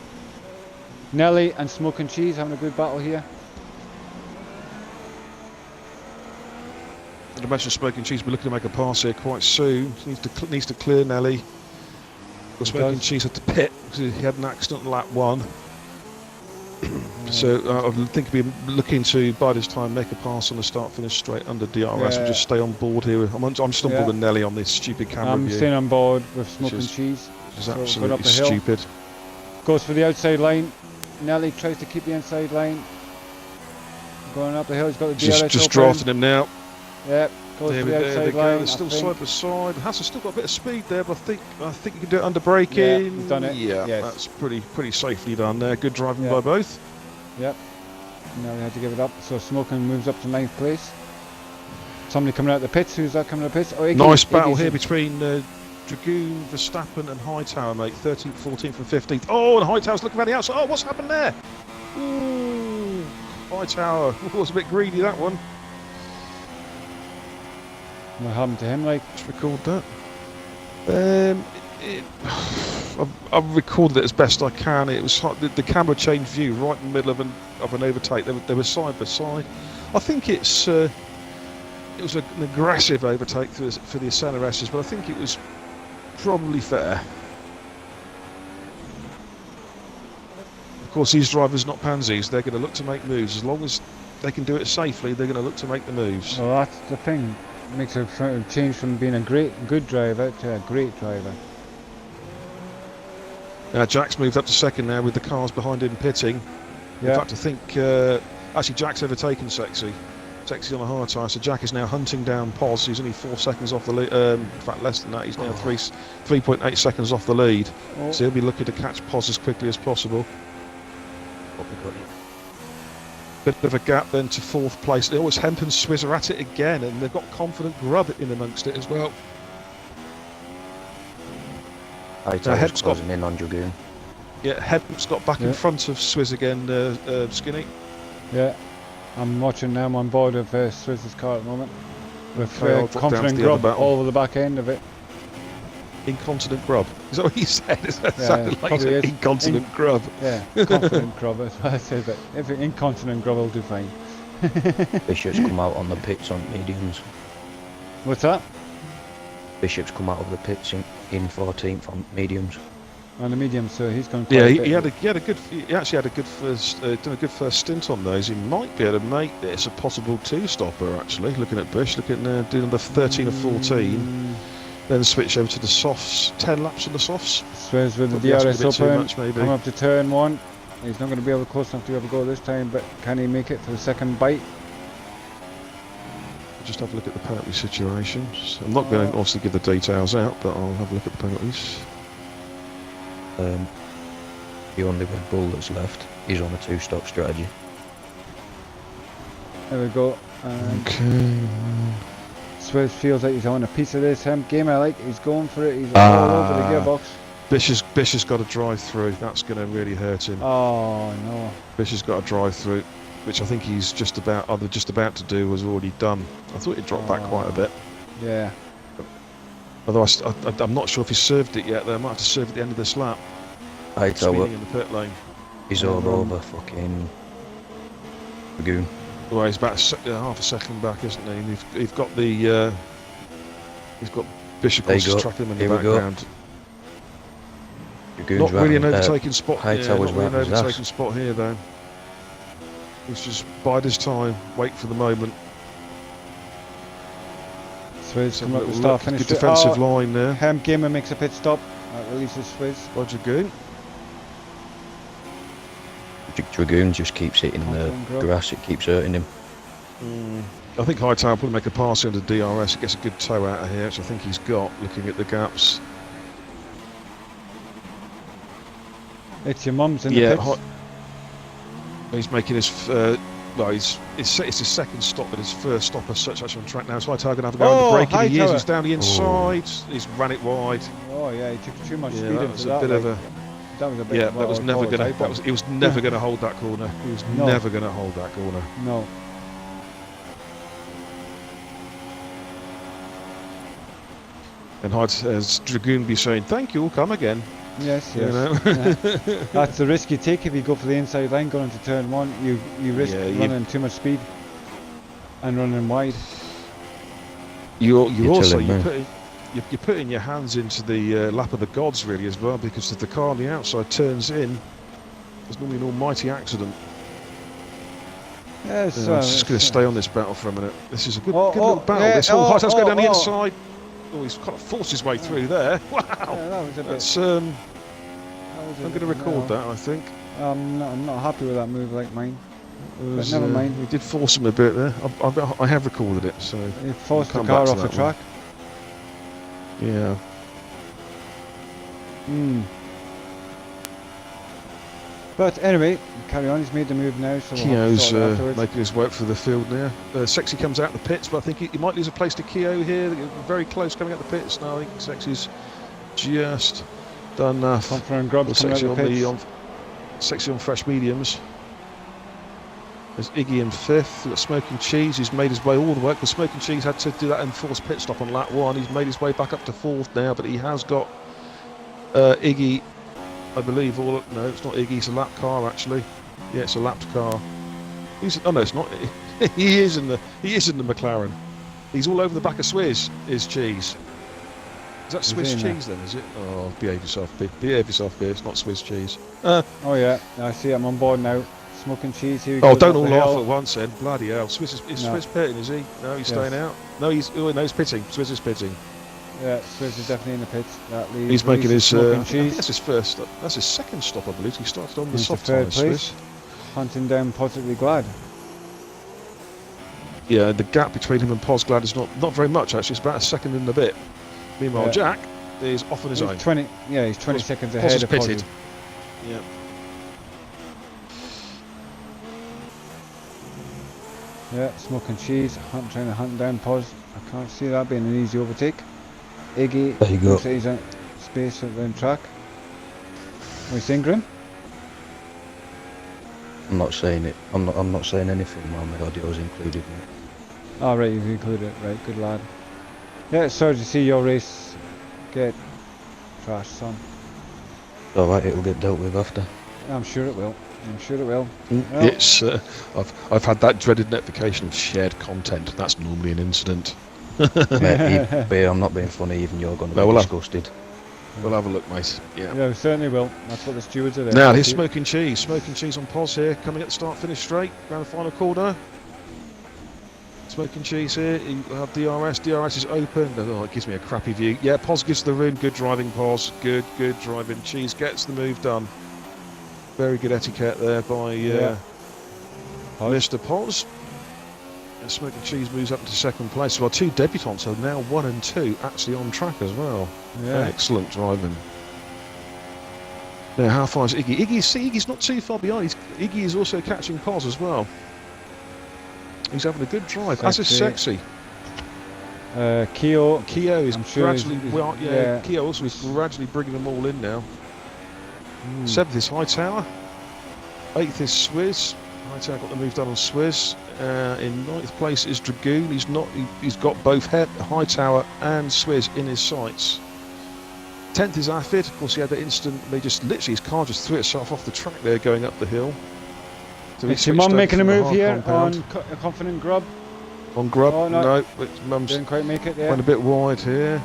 Nelly and Smoking Cheese having a good battle here. I'd imagine Smoking Cheese will be looking to make a pass here quite soon. Needs to clear Nelly. Well, Smoking Cheese had to pit because he had an accident on lap 1. So I think he'll be looking to bide his time, make a pass on the start finish straight under DRS and just stay on board here. I'm stumbling with Nelly on this stupid camera view. I'm staying on board with Smoking Cheese. Which is absolutely stupid. Goes for the outside line. Nelly tries to keep the inside line. Going up the hill, he's got the DRS just drafting him now. Yep, goes for the outside line. They're still side by side. Hassel's still got a bit of speed there, but I think you can do it under braking. Yeah, he's done it. Yeah, yes. That's pretty safely done there. Good driving by both. Yep. Now they had to give it up. So Smoking moves up to 9th place. Somebody coming out of the pits. Who's that coming out of the pits? Oh, nice battle here between Dragoon, Verstappen and Hightower, mate. 13th, 14th and 15th. Oh, and Hightower's looking around the outside. Oh, what's happened there? Ooh, Hightower was a bit greedy, that one. What happened to him, like? Let's record that. I've recorded it as best I can. It was the camera changed view right in the middle of an overtake. They were side by side. I think it was an aggressive overtake for the SNRSs, but I think it was probably fair. Of course, these drivers are not pansies. They're going to look to make moves. As long as they can do it safely, they're going to look to make the moves. Well, that's the thing. It makes a change from being a good driver to a great driver. Jack's moved up to 2nd now with the cars behind him pitting. In fact, I think actually Jack's overtaken Sexy. Sexy on a hard tyre, so Jack is now hunting down Pos. He's only 4 seconds off the lead. In fact, less than that. He's now 3.8 seconds off the lead. Oh. So he'll be looking to catch Pos as quickly as possible. Bit of a gap then to 4th place. Oh, it's Hemp and Swizz are at it again, and they've got Confident Grub in amongst it as well. Hemp's closing in on Dragoon. Yeah, Hemp's got back in front of Swizz again, Skinny. Yeah, I'm watching now. I'm on board of Swizz's car at the moment. With Okay, I'll drop down to Confident the other Grub battle. all over the back end of it. Incontinent Grub. Is that what you said? That Yeah, sounded like probably is. Incontinent Grub. Yeah, Confident Grub, that's what I said, but if it Incontinent Grub will do fine. Bishop's come out on the pits on mediums. What's that? Bishop's come out of the pits in 14th on mediums. On the medium, so he's going. Yeah, he actually had a good first, done a good first stint on those. He might be able to make this a possible 2-stopper. Actually, looking at Bush, looking at doing the 13 or 14, then switch over to the softs. 10 laps on the softs. Swizz with the Probably asking a DRS bit too open, much, maybe. come up to turn 1. He's not going to be able to close enough to have a go this time, but can he make it for the second bite? Just have a look at the penalty situations. I'm not going to obviously give the details out, but I'll have a look at the penalties. The only Red Bull that's left is on a 2-stop strategy. There we go. And Okay. Swizz feels like he's on a piece of this game. I like. He's going for it. He's all over the gearbox. Bish has got to drive through. That's going to really hurt him. Oh no! Bish has got to drive through, which I think he's just about to do was already done. I thought he'd dropped back quite a bit. Yeah. Although I'm not sure if he served it yet. Though I might have to serve at the end of this lap. I tell Speeding you, in the pit lane. he's all over fucking Dragoon. Well, he's about half a second back, isn't he? And he's got the he's got Bishop There you go. tracking him in the Here we go. background. Dragoon's Not really an rapping, overtaking spot. Hightower's Not really an rapping his overtaking ass. spot here, though. He's just bide his time, wait for the moment. Swizz Some coming up the little start look, finish. good defensive line there. Gamer makes a pit stop. That releases Swizz. Roger Goon. Dragoon just keeps hitting the Confident Grub. grass, it keeps hurting him. I think Hightower will probably make a pass under DRS. It gets a good toe out of here, which I think he's got, looking at the gaps. It's your mum's in the pits. He's making his it's his second stop, but his first stop as such actually on track now. So Hightower going to have to go on the braking. He is. Hightower. He's down the inside. He's ran it wide. Oh yeah, he took too much Yeah, speed that into was that. a bit of a. That was a bit. Yeah, of that was what I never would call a going typo. to. He was never going to hold that corner. He was No. never going to hold that corner. No. And has Dragoon be saying, "Thank you, come again." Yes, You yes. know? Yeah. That's the risk you take if you go for the inside line going into turn 1. You risk Yeah, running too much speed and running wide. You're putting your hands into the lap of the gods really as well, because if the car on the outside turns in, there's normally an almighty accident. Yes. I'm just going to stay on this battle for a minute. This is a good, Oh, good little oh, battle. yeah, This Hightower's going down the inside. Oh, he's kind of forced his way through there. Wow. Yeah, that was a bit. That's I'm I'm going to record that. I think. I'm not happy with that move like mine. It was, never mind. We did force him a bit there. I have recorded it, so It forced the come car back off to the that track. yeah. But anyway, carry on. He's made the move now, so we'll have to Keogh's sort it afterwards. making his work for the field now. Sexy comes out the pits, but I think he might lose a place to Keogh here. They're very close coming out the pits now. I think Sexy's just done enough. Confident Grub Well, coming out Sexy of on the the pits. Sexy on fresh mediums. There's Iggy in 5th. We've got Smoking Cheese. He's made his way all the way. Because Smoking Cheese had to do that enforced pit stop on lap 1. He's made his way back up to 4th now, but he has got Iggy, I believe. No, it's not Iggy. It's a lap car actually. Yeah, it's a lapped car. Oh no, it's not. he is in the McLaren. He's all over the back of Swizz. Is Cheese? Is that He's Swiss in there. cheese then? Is it? Oh, behave yourself, behave yourself, here. It's not Swiss cheese. Oh yeah, I see. I'm on board now. Smoking Cheese. Here he Oh, goes don't up all the laugh hill. at once then. Bloody hell. Swiss is No. Swiss pitting, is he? No, he's Yes. staying out. No, he's pitting. Swiss is pitting. Yeah, Swizz is definitely in the pits. That leaves He's making his. Smoking I think Cheese that's his first. That's his second stop, I believe. He started on the into soft third tyres. place. Swiss. Hunting down Positively Glad. Yeah, the gap between him and Posglad is not very much actually. It's about a second and a bit. Meanwhile, Yeah. Jack is off on his own. He's 20. Yeah, he's 20 seconds Pos ahead is of pitted. Posy. Yeah. Yeah, smoking cheese, trying to hunt down Pos. I can't see that being an easy overtake. Iggy There you go. looks like he's on space at the track. What are you saying, Grim? I'm not saying it. I'm not saying anything while my audio's included, mate. Oh, right, you've included it. Right, good lad. Yeah, sorry to see your race get trashed, son. Alright, it'll get dealt with after. I'm sure it will. I'm sure it will. Mm, Well, It's I've had that dreaded notification of shared content. That's normally an incident. Mate, I'm not being funny, even you're going to No, be well, disgusted. We'll have a look, mate. Yeah. yeah, we certainly will. That's what the stewards are there. Now for. here's smoking cheese. Smoking cheese on Pos here, coming at the start finish straight around the final corner. Smoking cheese here. You have DRS. DRS is open. Oh, it gives me a crappy view. Yeah, Pos gives the room. Good driving, Pos. Good driving. Cheese gets the move done. Very good etiquette there by Pos. Mr. Pos. And Smoking Cheese moves up into second place. So our two debutants are now 1 and 2 actually on track as well. Yeah. Excellent driving. Now, how far is Iggy? Iggy's not too far behind. Iggy is also catching Pos as well. He's having a good drive. As is Sexy. Keo. Keo is I'm sure gradually, he's- well, yeah, yeah. Keo also is gradually bringing them all in now. Hmm. 7th is Hightower. 8th is Swizz. Hightower got the move done on Swizz. In 9th place is Dragoon. He's got both Hightower and Swizz in his sights. 10th is Affid. Of course, he had that instant. His car just threw itself off the track there, going up the hill. So he Is your switched mum over making a from the move hard here compound. on Confident Grub? On Grub? Oh, no. No, Mum's Didn't quite make it there. went a bit wide here.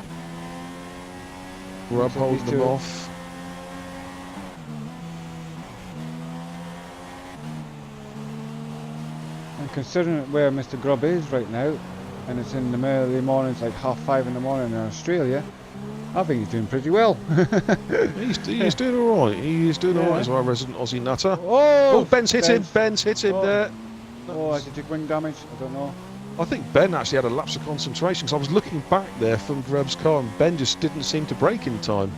Grub Looks like holding these them two- off. And considering where Mr. Grub is right now, and it's in the early mornings, like 5:30 in the morning in Australia, I think he's doing pretty well. He's doing all right. He's doing all Yeah. right as our resident Aussie nutter. Oh, Oh, Ben's hit him. Ben's- Ben's hit him Oh. there. Oh, has he took wing damage? I don't know. I think Ben actually had a lapse of concentration because I was looking back there from Grub's car and Ben just didn't seem to brake in time.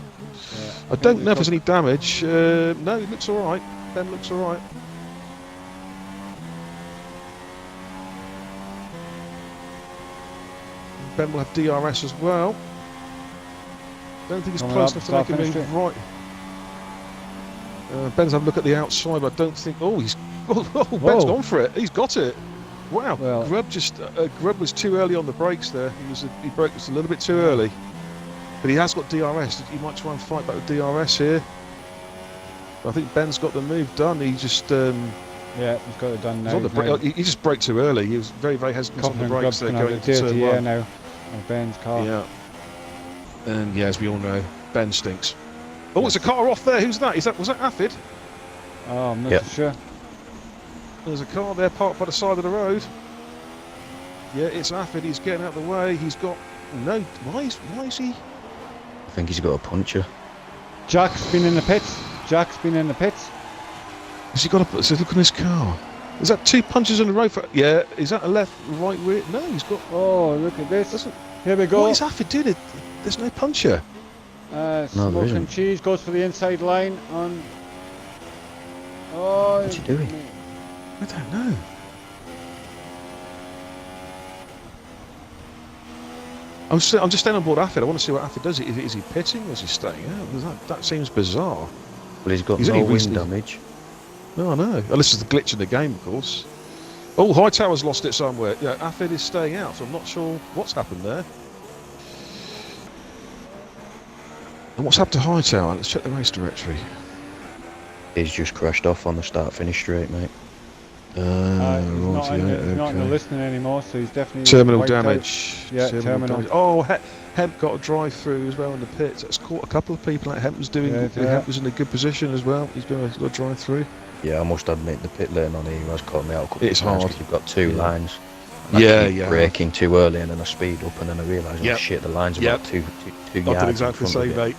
Yeah. I don't know if there's any damage. No, it looks all right. Ben looks all right. Ben will have DRS as well. Don't think he's Coming close up, enough to make start a move finish right. Ben's having a look at the outside, but I don't think. Oh, he's. Oh, Ben's Whoa. gone for it. He's got it. Wow. Well- Grub was too early on the brakes there. He broke just a little bit too early. But he has got DRS. He might try and fight back with DRS here. I think Ben's got the move done. He just Yeah, he's got it done he's now. on the He's now he just braked too early. He was very hesitant on the Confident brakes Grub's there gonna going have a into dirty turn air 1. now of Ben's car. Yeah. And yeah, as we all know, Ben stinks. Oh, there's a car off there. Who's that? Was that Affid? Oh, I'm not Yep. so sure. There's a car there parked by the side of the road. Yeah, it's Affid. He's getting out of the way. He's got no. Why is he? I think he's got a puncher. Jack's been in the pits. Jack's been in the pits. Has he got a? So look at his car. Is that 2 punches in a row? Yeah. Is that a left, right, rear? No, he's got. Oh, look at this. Doesn't. Here we go. What is Affid doing? There's no puncher. there Smoking isn't. cheese goes for the inside line on. Oh, What's he doing? I don't know. I'm just staying on board Affid. I want to see what Affid does. Is he pitting or is he staying out? That seems bizarre. Well, he's got He's no only wing recently- damage. No, I know. Oh, this is the glitch in the game, of course. Oh, Hightower's lost it somewhere. Yeah, Affid is staying out, so I'm not sure what's happened there. And what's happened to Hightower? Let's check the race directory. He's just crashed off on the start-finish straight, mate. he's not in the, rightio, not in the okay. listening anymore, so he's definitely Terminal wiped out. damage. Yeah, terminal. damage. Oh, Hemp got a drive through as well in the pits. That's caught a couple of people. Like Hemp was doing. Yeah, Hemp was in a good position as well. He's got a drive through. Yeah, I must admit the pit lane on here has caught me out a couple It's of times hard. 'cause you've got 2 Yeah. lines. I Yeah, keep yeah. braking too early and then I speed up and then I realise, Yep. oh shit, the line's Yep. about two I yards did exactly the in front same, of it. mate.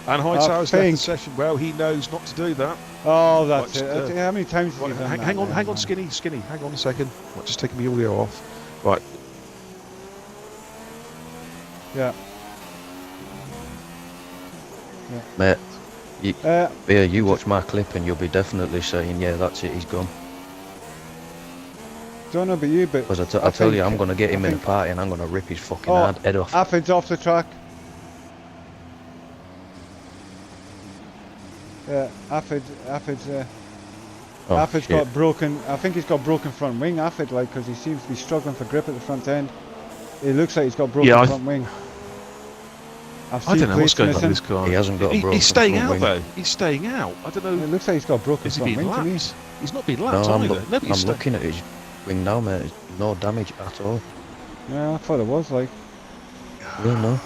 And Hightower's left the think- session. Well, he knows not to do that. Oh, that's Right, it. That's it. How many times have Right, you done that? hang on, now, man? Skinny. Hang on a second. Right, just taking the audio off. Right. Yeah. Mate, yeah, you just- watch my clip and you'll be definitely saying, yeah, that's it, he's gone. Don't know about you, but Because I tell you, think- I'm going to get him I in a think- party and I'm going to rip his fucking Oh, head off. Afford's off the track. Yeah, Afford's Oh, Afford's shit. got broken. I think he's got broken front wing. Afford, like, because he seems to be struggling for grip at the front end. It looks like he's got broken Yeah, front wing. I've I seen don't know what's plates going on with missing. this car. He hasn't got a broken He's staying front out wing. though. He's staying out. I don't It know. looks like he's got broken Is he front being wing to me. lapped? He's not being No, lapped I'm, either. I'm Nobody's staying. looking at his wing now, mate. There's no damage at all. Yeah, I thought it was like. Well, no.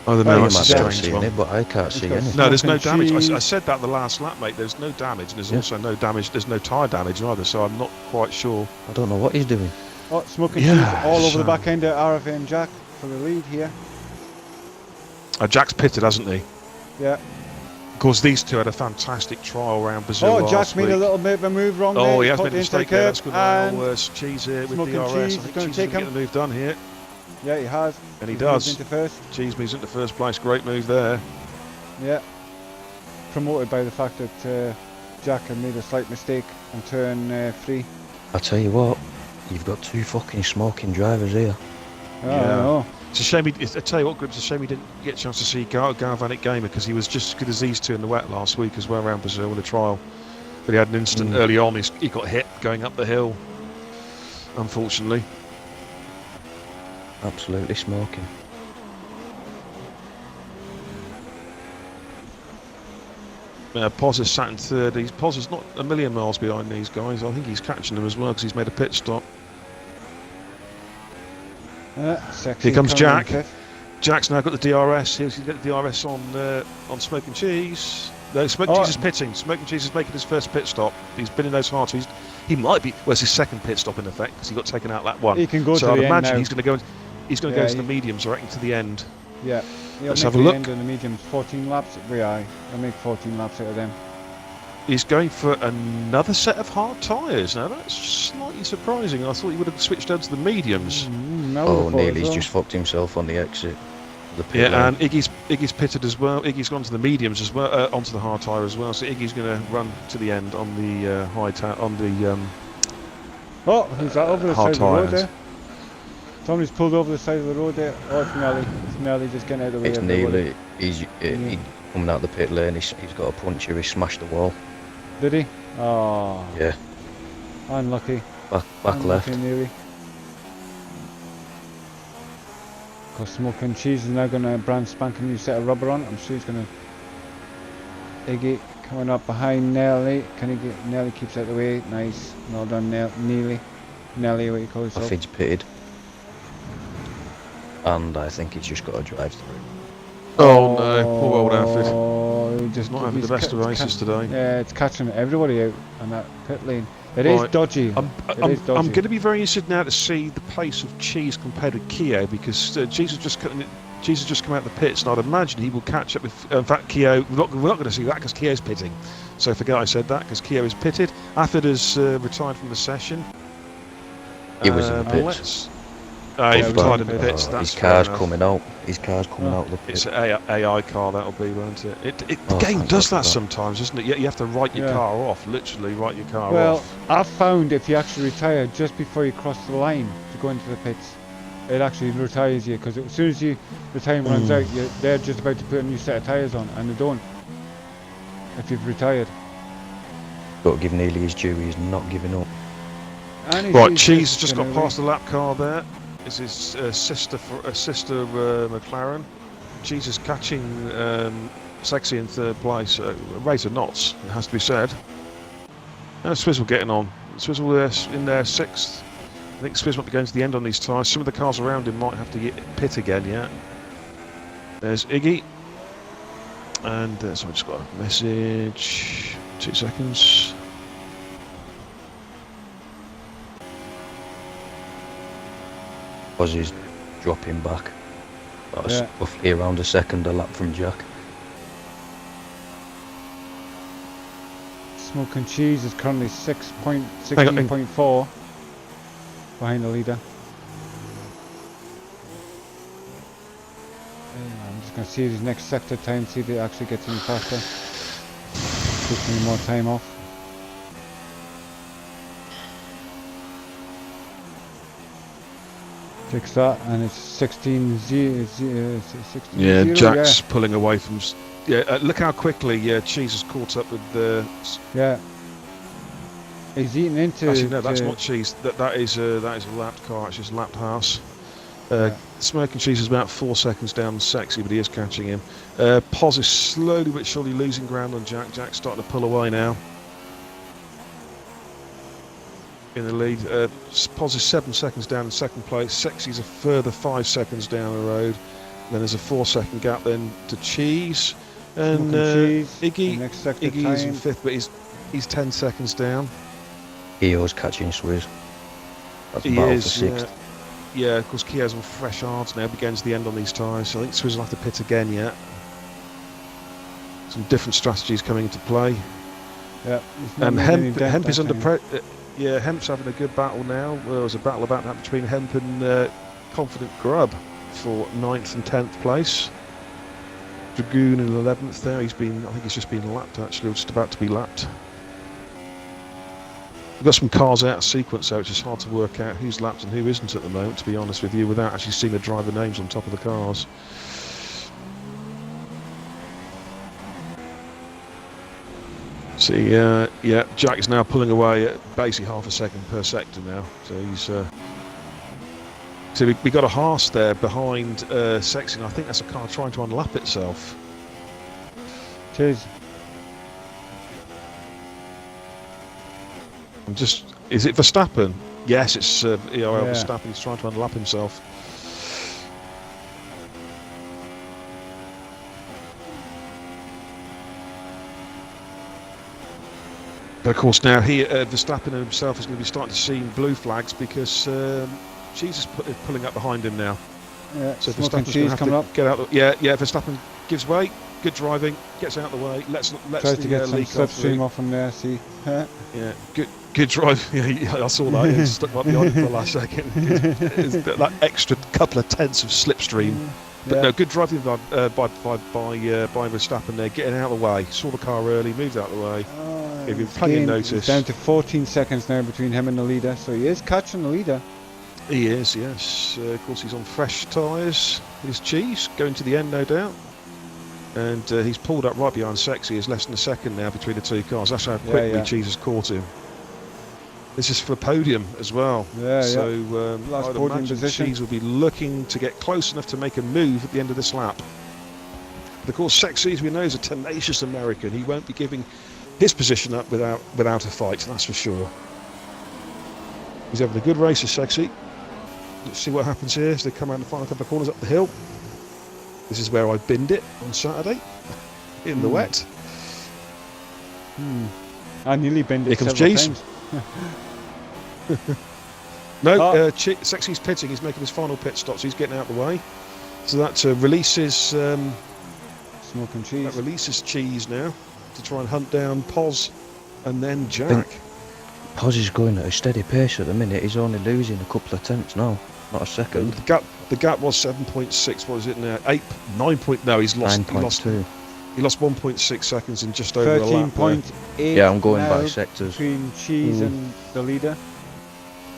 Oh, the Well, You you mouse might is be able to strange see one. it, but I can't see got anything. No, there's no Smoke and damage. I cheese. said that the last lap, mate. There's no damage, and there's Yeah. also no damage. There's no tyre damage either, so I'm not quite sure. I don't know what he's doing. Oh, smoking Yeah, cheese all over so- the back end of RFA and Jack for the lead here. Jack's pitted, hasn't he? Yeah. Of course, these two had a fantastic trial round Brazil Oh, last Jack's made week. a little bit of a move wrong there. Oh, he has caught made a the inside mistake there. That's curve, good. and Cheese here with Smoking DRS. Cheese I is think gonna Cheese take is going to him. get the move done here, yeah, he has. and he He's moved does. into first. Cheese moves into first place. Great move there. Yeah. Promoted by the fact that Jack had made a slight mistake on turn 3. I tell you what, you've got two fucking smoking drivers here. Oh, Yeah. no. It's a shame. I tell you what, Gribbs, it's a shame he didn't get a chance to see Galvanic Gamer because he was just as good as these two in the wet last week as well around Brazil with a trial. But he had an incident early on. He got hit going up the hill, unfortunately. Absolutely smoking. Poz is sat in third. Poz is not a million miles behind these guys. I think he's catching them as well because he's made a pit stop. Sexy Here comes coming in Jack. fifth. Jack's now got the DRS. He's going to get the DRS on Smoking Cheese. No, Smoking Oh. Cheese is pitting. Smoking Cheese is making his first pit stop. He's been in those hard. So he might be. Well, it's his second pit stop in effect because he got taken out lap 1. He can go so to I'd the end imagine now. he's going to go. He's going to Yeah, go to the he- mediums, I reckon, to the end. Yeah. He'll Let's make have a the look. end in the mediums. 14 laps. He'll make 14 laps out of them. He's going for another set of hard tyres. Now that's slightly surprising. I thought he would have switched over to the mediums. Oh, Neely's just fucked himself on the exit. The pit Yeah, lane. and Iggy's pitted as well. Iggy's gone to the mediums as well, onto the hard tyre as well. So Iggy's going to run to the end on the Oh, who's that over the hard side of the road tyres. there? Somebody's pulled over the side of the road there. Oh, it's Nelly. It's Nelly just getting out of the way. It's of everybody. Neely. He's coming out the pit lane. He's got a puncher. He smashed the wall. Did he? Oh, Yeah, unlucky. back Unlucky left. Neely. Because Smoking Cheese is now going to brand spanking new set of rubber on. I'm sure he's going to. Iggy coming up behind Nelly. Can he get Nelly keeps out the way? Nice. Well done, Neely. Nelly, what you call yourself? Affid's pitted. And I think he's just got to drive through. Oh no, poor old Alfred. Oh, he He's just not having the best of races today. Yeah, it's catching everybody out on that pit lane. It is Right. dodgy. I'm is dodgy. going to be very interested now to see the pace of Cheese compared with Keogh because Cheese has just come out of the pits, and I'd imagine he will catch up with. In fact, Keogh, we're not going to see that because Keogh's pitting. So forget I said that because Keogh is pitted. Afford has retired from the session. He was in the pits. He Yeah, retired in the but, pits. His That's car's fair enough. coming out. His car's coming out of the pit. It's an AI car, that'll be, won't it? The Oh, game thank does God that for that. sometimes, doesn't it? You have to write your Yeah. car off, literally write your car Well, off. I've found if you actually retire just before you cross the line to go into the pits, it actually retires you because as soon as the time runs out, they're just about to put a new set of tyres on and they don't. If you've retired. Got to give Neely his due. He's not giving up. And Right, he's Cheese has just got getting past the lap car there. It's his sister McLaren. Cheese is catching Sexy in third place. Razor knots, it has to be said. And Swizzle getting on. Swizzle in there sixth. I think Swizz might be going to the end on these tyres. Some of the cars around him might have to pit again, yeah. There's Iggy. And so I just got a message. 2 seconds. Ozzy's dropping back. That's Yeah. roughly around a second a lap from Jack. Smoking Cheese is currently 16.4 behind the leader. I'm just going to see his next sector time, see if it actually gets any faster. Takes any more time off. Takes that, and it's 16-0. Yeah, Jack's pulling away from. Look how quickly Cheese has caught up with the. Yeah. He's eating into. Actually, no, that's not Cheese. That is a lapped car. It's just lapped Haas. Smoking Cheese is about 4 seconds down Sexy, but he is catching him. Poz is slowly but surely losing ground on Jack. Jack's starting to pull away now. In the lead. Poz is 7 seconds down in second place. Sexy's a further 5 seconds down the road. And then there's a 4 second gap then to Cheese. And Iggy is in fifth, but he's 10 seconds down. Keo's catching Swizz. That's He battle is, for sixth. Yeah, of course, Keo's on fresh hards now, begins the end on these tyres, so I think Swizz will have to pit again yet. Some different strategies coming into play. Yeah. Hemp is under pressure. Yeah, Hemp's having a good battle now. Well, there was a battle about that between Hemp and Confident Grub for 9th and 10th place. Dragoon in 11th there. I think he's just been lapped actually, or just about to be lapped. We've got some cars out of sequence though, which is hard to work out who's lapped and who isn't at the moment, to be honest with you, without actually seeing the driver names on top of the cars. See, Jack is now pulling away at basically half a second per sector now. So he's. So we got a Haas there behind Sexy, and I think that's a car trying to unlap itself. Cheers. Is it Verstappen? Yes, it's Verstappen. He's trying to unlap himself. But of course now Verstappen himself is going to be starting to see blue flags because Cheese is pulling up behind him now. Yeah, so Verstappen's Cheese coming up. Get out. Verstappen gives way. Good driving. Gets out of the way. Tries to get some slipstream off him there. See. Yeah. Good drive. Yeah, I saw that. He stuck right behind it for the last second. That extra couple of tenths of slipstream. But no, good driving by Verstappen there, getting out of the way. Saw the car early, moved out of the way. Gave him plenty of notice. It's down to 14 seconds now between him and the leader, so he is catching the leader. He is, yes. Of course, he's on fresh tyres. His Cheese going to the end, no doubt. And he's pulled up right behind Sexy. It's less than a second now between the two cars. That's how quickly Cheese has caught him. This is for podium as well. So last I'd podium imagine position. Cheese will be looking to get close enough to make a move at the end of this lap. But of course, Sexy, as we know, is a tenacious American. He won't be giving his position up without a fight, that's for sure. He's having a good race, is Sexy. Let's see what happens here as they come around the final couple of corners up the hill. This is where I binned it on Saturday in the wet. I nearly binned it several times. No, Sexy's pitting. He's making his final pit stop, so he's getting out of the way. So that releases Smoking Cheese. That releases Cheese now to try and hunt down Poz and then Jack. Poz is going at a steady pace at the minute. He's only losing a couple of tenths now, not a second. The gap was 7.6. What is it now? 9 point. No, he's lost. 9.2. He lost 1.6 seconds in just over a lap. 13.8. Yeah, I'm going by sectors. Between Cheese and the leader.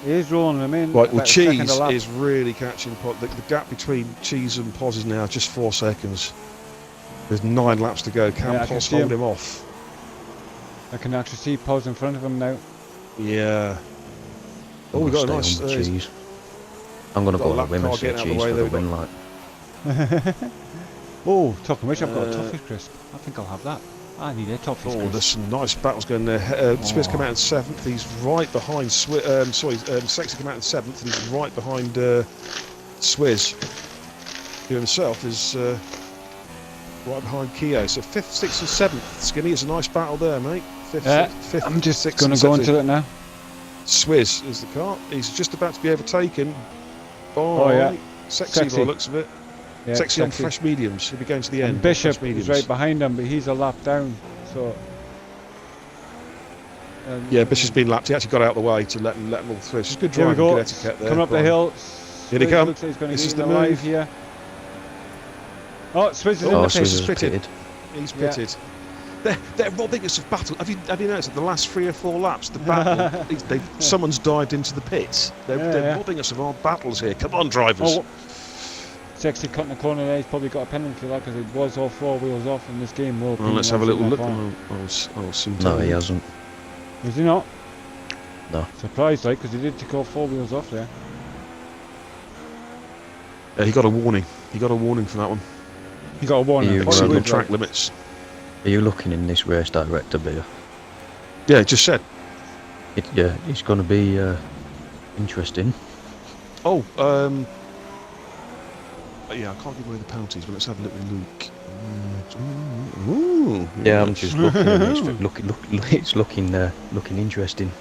He is rolling them in. Right, well, Cheese is really catching Poz. The gap between Cheese and Poz is now just 4 seconds. There's 9 laps to go. Can Poz hold him off? I can actually see Poz in front of him now. Yeah. Oh, we got a nice Cheese. I'm going to go on a whim and say Cheese for the win light. Oh, talking which, I've got a toffee crisp. I think I'll have that. I need a toffee crisp. There's some nice battles going there. Swizz come out in 7th. He's right behind Sexy come out in 7th, and he's right behind Swizz, who himself is right behind Keo. So 5th, 6th and 7th. Skinny, it's a nice battle there, mate. 5th, I'm just 6th, going to go into it now. Swizz is the car. He's just about to be overtaken by Sexy by the looks of it. Yeah, Sexy on fresh mediums. He'll be going to the end. Bishop is right behind him, but he's a lap down. So Bishop's been lapped. He actually got out of the way to let him all through. It's just good driving, good etiquette there. Coming up the hill. Here he comes. Looks like he's going to this is get the alive here. Oh, Swizz is in the pit. Swizz is pitted. He's pitted. They're robbing us of battle. Have you noticed that the last 3 or 4 laps, the battle, someone's dived into the pits. They're robbing us of our battles here. Come on, drivers. Oh, Sexy cutting the corner there. He's probably got a penalty for that because it was all 4 wheels off in this game. Well, let's have a little look. I'll soon tell No, he you. hasn't. Was he not? No. Surprised, like, because he did take all 4 wheels off there. Yeah, he got a warning. He got a warning for that one. He got a warning. You, Exceeding Well, track limits. Are you looking in this race director, Beer? Yeah, just said. Yeah, it's going to be interesting. Oh, yeah, I can't give away the penalties, but let's have a little look. Ooh, Yeah, I'm just looking. And it's looking interesting.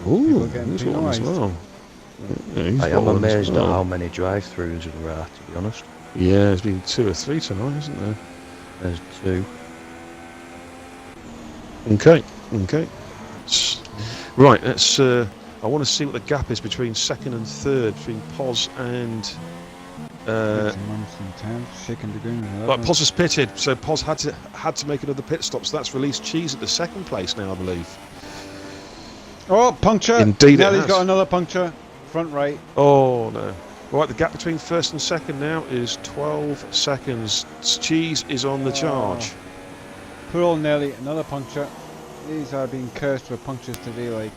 Ooh, getting he's one as penalised. well. Yeah, he's I got am one as amazed at well. how many drive-throughs there are, to be honest. Yeah, there's been 2 or 3 tonight, isn't there? There's 2. Okay. Right, let's. I want to see what the gap is between 2nd and 3rd, between Pos and. Shaking the green. Right, Pos has pitted, so Pos had to make another pit stop. So that's released Cheese at the 2nd place now, I believe. Oh, puncture! Indeed, it Nelly's has. got another puncture. Front right. Oh no! Right, the gap between 1st and 2nd now is 12 seconds. Cheese is on the charge. Poor old Nelly, another puncture. These are being cursed with punctures today, like.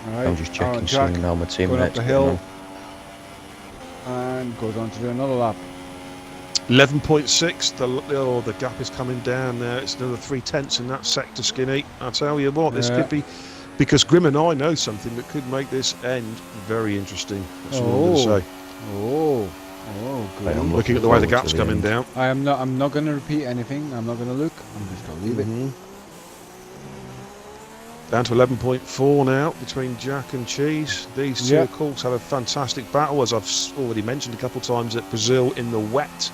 Alright, I'm just checking Jack soon now my going up teammates. the hill and goes on to do another lap. 11.6. The gap is coming down there. It's another 3/10 in that sector, Skinny. I tell you what, this could be, because Grim and I know something that could make this end very interesting. That's all I'm going to say. Good. I'm Looking at the way the forward to gap's the coming end. down. I'm not going to repeat anything. I'm not going to look. I'm just going to leave it. Down to 11.4 now between Jack and Cheese. These 2 of course had a fantastic battle, as I've already mentioned a couple of times, at Brazil in the wet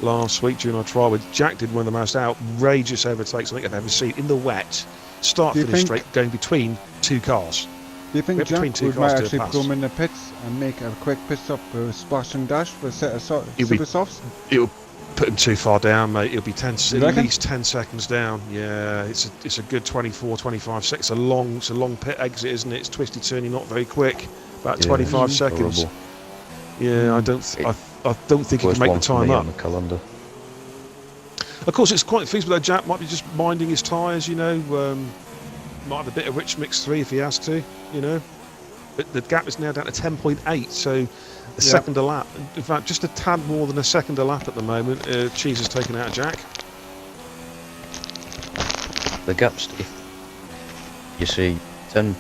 last week during our trial. With Jack did one of the most outrageous overtakes I think I've ever seen in the wet. Start finish straight, going between 2 cars. Do you think between Jack 2 would cars might to actually pass. come in the pits and make a quick pit stop with a splash and dash for a set of It'll be- super softs? It'll put him too far down, mate. It'll be 10, You at reckon? least 10 seconds down. Yeah, it's a good 24, 25 seconds. It's a long pit exit, isn't it? It's twisty turny, not very quick. About 25 seconds. Horrible. Yeah, I don't think he Worst can make one the for time me up. on the calendar. Of course, it's quite feasible that Jack might be just minding his tyres, you know. Might have a bit of Rich Mix 3 if he has to, you know. But the gap is now down to 10.8, so a second a lap. In fact, just a tad more than a second a lap at the moment. Cheese has taken out Jack. The gap's, if you see, 10,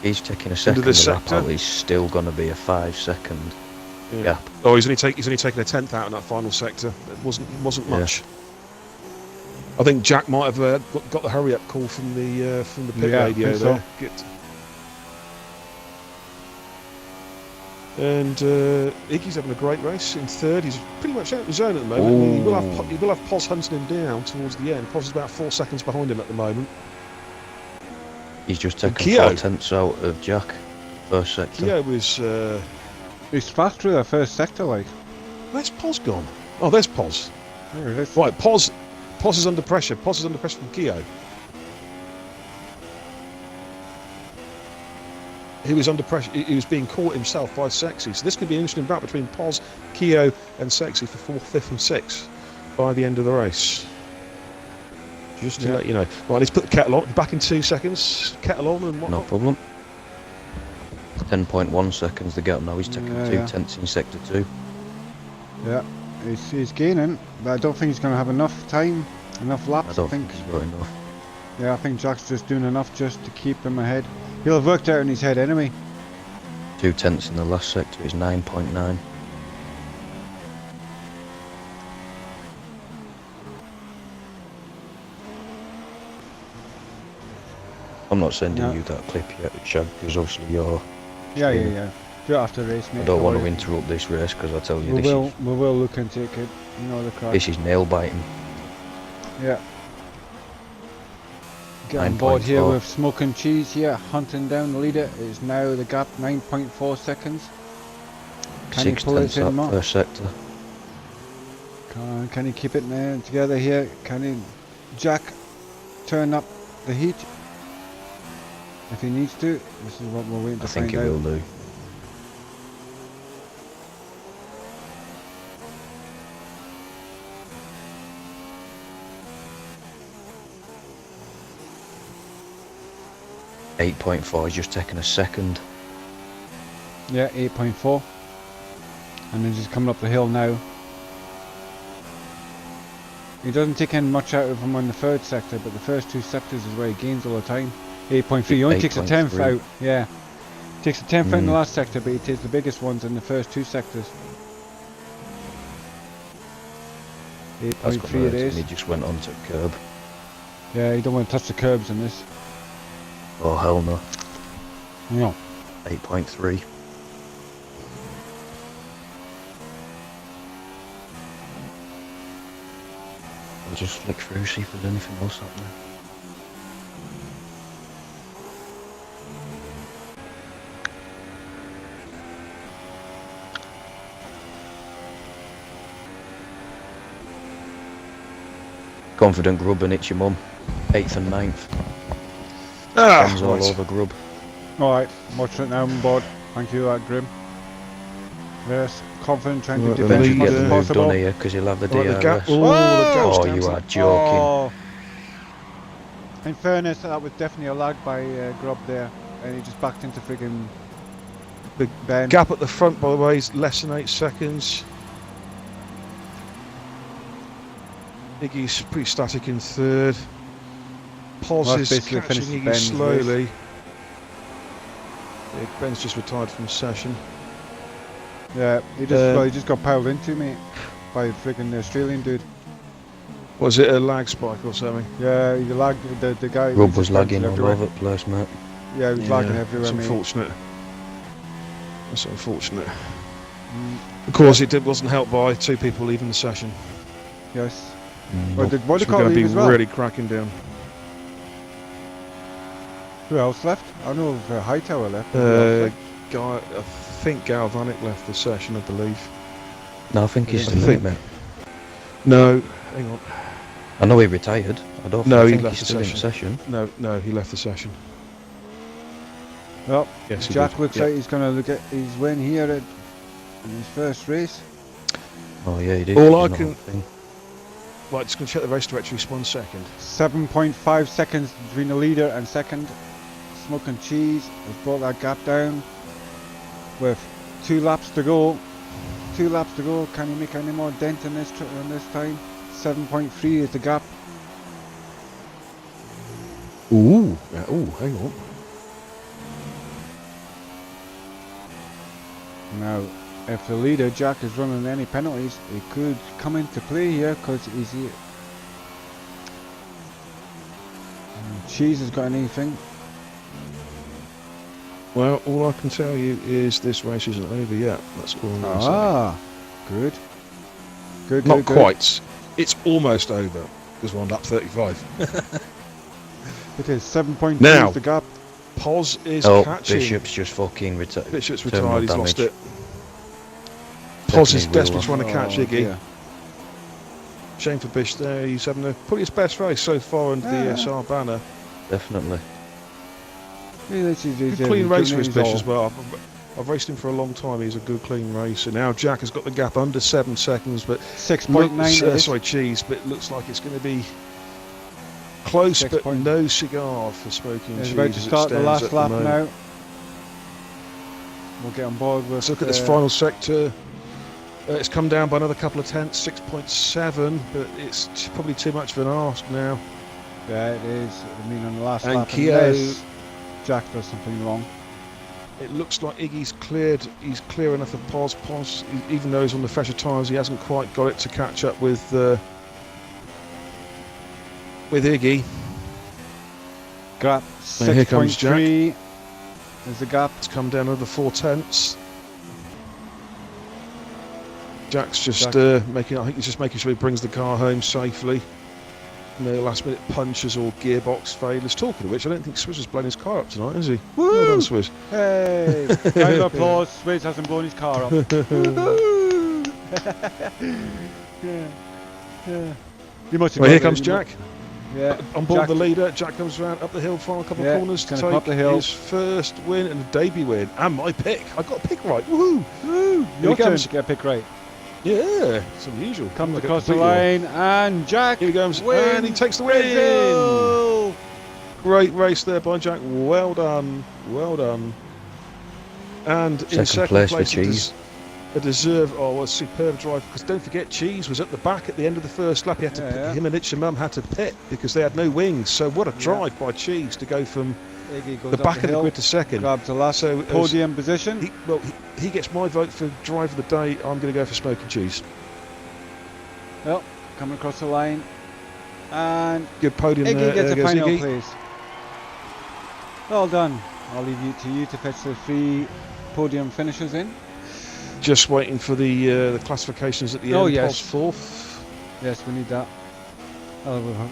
he's taking a second this a lap sector? out, he's still going to be a 5-second gap. Oh, he's only taken a 10th out in that final sector. It wasn't much. I think Jack might have got the hurry up call from the pit I radio think so. there. Good. And Iggy's having a great race in 3rd. He's pretty much out of the zone at the moment. He will have Pos hunting him down towards the end. Pos is about 4 seconds behind him at the moment. He's just taken Keogh. 4/10 out of Jack, first sector. Keogh was... He's fast through the first sector, like. where's Pos gone? Oh, there's Pos. There it is. Right, Pos is under pressure. Pos is under pressure from Keogh. He was under pressure. He was being caught himself by Sexy. So this could be an interesting battle between Pos, Keogh and Sexy for 4th, 5th and 6th by the end of the race. Just to let you know. Right, let's put the kettle on. Back in 2 seconds. Kettle on and No whatnot. problem. 10.1 seconds the gap now. He's taking Yeah, 2/10 in sector 2. Yeah, he's gaining, but I don't think he's going to have enough time, enough laps. I don't think he's got enough. Yeah, I think Jack's just doing enough just to keep him ahead. He'll have worked out in his head anyway. 2/10 in the last sector is 9.9. I'm not sending No. you that clip yet, Shag, because obviously you're... Yeah. Do it after the race, mate. I don't want to worry. interrupt this race because I tell you We this will look into it, kid. You know the crack. is nail biting. Yeah. get on board here 9.4. with Smoke and Cheese here, hunting down the leader. It is now the gap 9.4 seconds. Can he pull it in up more? first sector. Can he keep it together here? Can he, Jack, turn up the heat if he needs to? This is what we're waiting to I think find it out. will do. .4 is just taking a second. Yeah, 8.4. And then just coming up the hill now. He doesn't take in much out of him on the third sector, but the first two sectors is where he gains all the time. 8.3, he only takes a tenth 8.3. out, yeah. Takes a tenth out in the last sector, but he takes the biggest ones in the first two sectors. That's 8.3 it and is. he just went onto curb. Yeah, you don't want to touch the curbs in this. Oh hell no. No. 8.3. I'll just flick through, see if there's anything else happening. Confident Grub and It's Your Mum. 8th and 9th. Hands all right. over Grub. Alright, watching it now on board. Thank you, Grim. Yes, confident, trying to Right, the defend as Eventually much get as the move possible. done here because he'll have the Right, the gap. DRS. Oh, the Whoa! gap's Oh, down you to- are joking. Oh. In fairness, that was definitely a lag by Grub there, and he just backed into friggin' The Ben. Gap at the front, by the way, is less than 8 seconds. Iggy's pretty static in third. Pos Well, is that's basically catching finished Iggy Ben's slowly. Yeah, Ben's just retired from session. Yeah, he just well, he just got piled into, mate, by the friggin' Australian dude. Was it a lag spike or something? Yeah, he lagged the guy. Grub just was lagging all everywhere. over the place, mate. Yeah, he was lagging everywhere, That's mate. unfortunate. That's unfortunate. Mm, Of course, it wasn't helped by 2 people leaving the session. yes. Mm. Well, did So we're Vodicott going to leave be as well? really cracking down. Who else left? I know of Hightower left. Who else left? I think Galvanic left the session, I believe. No, I think he's I still in think- it, mate. No, hang on. I know he retired. I don't No, he think left he's the still in the session. No, he left the session. Well, Yes, he Jack did. looks Yeah. like he's going to look at his win here in his first race. Oh yeah, he did. All He's I not can- on thing. Right, just going to check the race directory just 1 second. 7.5 seconds between the leader and second. Smoke and Cheese has brought that gap down with 2 laps to go. 2 laps to go. Can he make any more dent in this time? 7.3 is the gap. Ooh, hang on. Now, if the leader Jack is running any penalties, he could come into play here because he's here. Cheese has got anything. Well, all I can tell you is this race isn't over yet. That's all I'm going to say. Ah, good. Good, Not good, good. quite. It's almost over because we're on lap 35. It is 7.2 Now. is the gap. Pos is Oh, catching. Bishop's just fucking retired. Bishop's terminal retired, he's lost damage. it. Pos is Taking his desperately wheel trying to catch Oh, Iggy. dear. Shame for Bish there. He's having probably his best race so far under the Yeah. SR banner. Definitely. Yeah, this is- Good he's, clean race for his he's Bish all- as well. I've raced him for a long time. He's a good clean racer. Now Jack has got the gap under 7 seconds, but 6.9 it is. sorry, Cheese, but it looks like it's going to be close, 6 but point- no cigar for Smoking He's Cheese. about to as it start the stands last at lap moment. now. We'll get on board with. Let's look at this final sector. It's come down by another couple of tenths, 6.7, but it's probably too much of an ask now. Yeah, it is. I mean, on the last And lap, Keogh- unless Jack does something wrong. It looks like Iggy's cleared. He's clear enough of Pos. Pos, even though he's on the fresher tyres, he hasn't quite got it to catch up with Iggy. Gap And here comes 6.3 is the gap. It's come down another 4 tenths. Jack's just Jack. making. I think he's just making sure he brings the car home safely. no last-minute punches or gearbox failures. Talking of which, I don't think Swizz has blown his car up tonight, has he? Woo! Well done, Swizz. Hey! Round of applause. Swizz hasn't blown his car up. Woo-hoo! yeah. You must have Well, got here it, comes you Jack. Yeah. On board Jack. the leader. Jack comes around up the hill, final couple of corners to gonna come up take the hill. his first win and a debut win. And my pick. I got a pick right. Woohoo! Woo! Here Your he turn comes. to get a pick right. Yeah, it's unusual. Comes I get across the completely line, and Jack Here he comes, wins and he takes the win. Brazil! Great race there by Jack. Well done. Well done. And in second place for place, Cheese. a deserved, a superb drive. Because don't forget, Cheese was at the back at the end of the first lap. He had to, him and Itchamum had to pit because they had no wings. So what a drive by Cheese to go from Iggy goes the up back of the hill, grid to second. grabs the last So podium position. he gets my vote for drive of the day. I'm going to go for Smoking Cheese. Well, coming across the line, and Good podium Iggy there. gets There a goes final Iggy. place. Well done. I'll leave you to fetch the 3 podium finishers in. Just waiting for the classifications at the Oh, end. yes. Paul's fourth. Yes, we need that.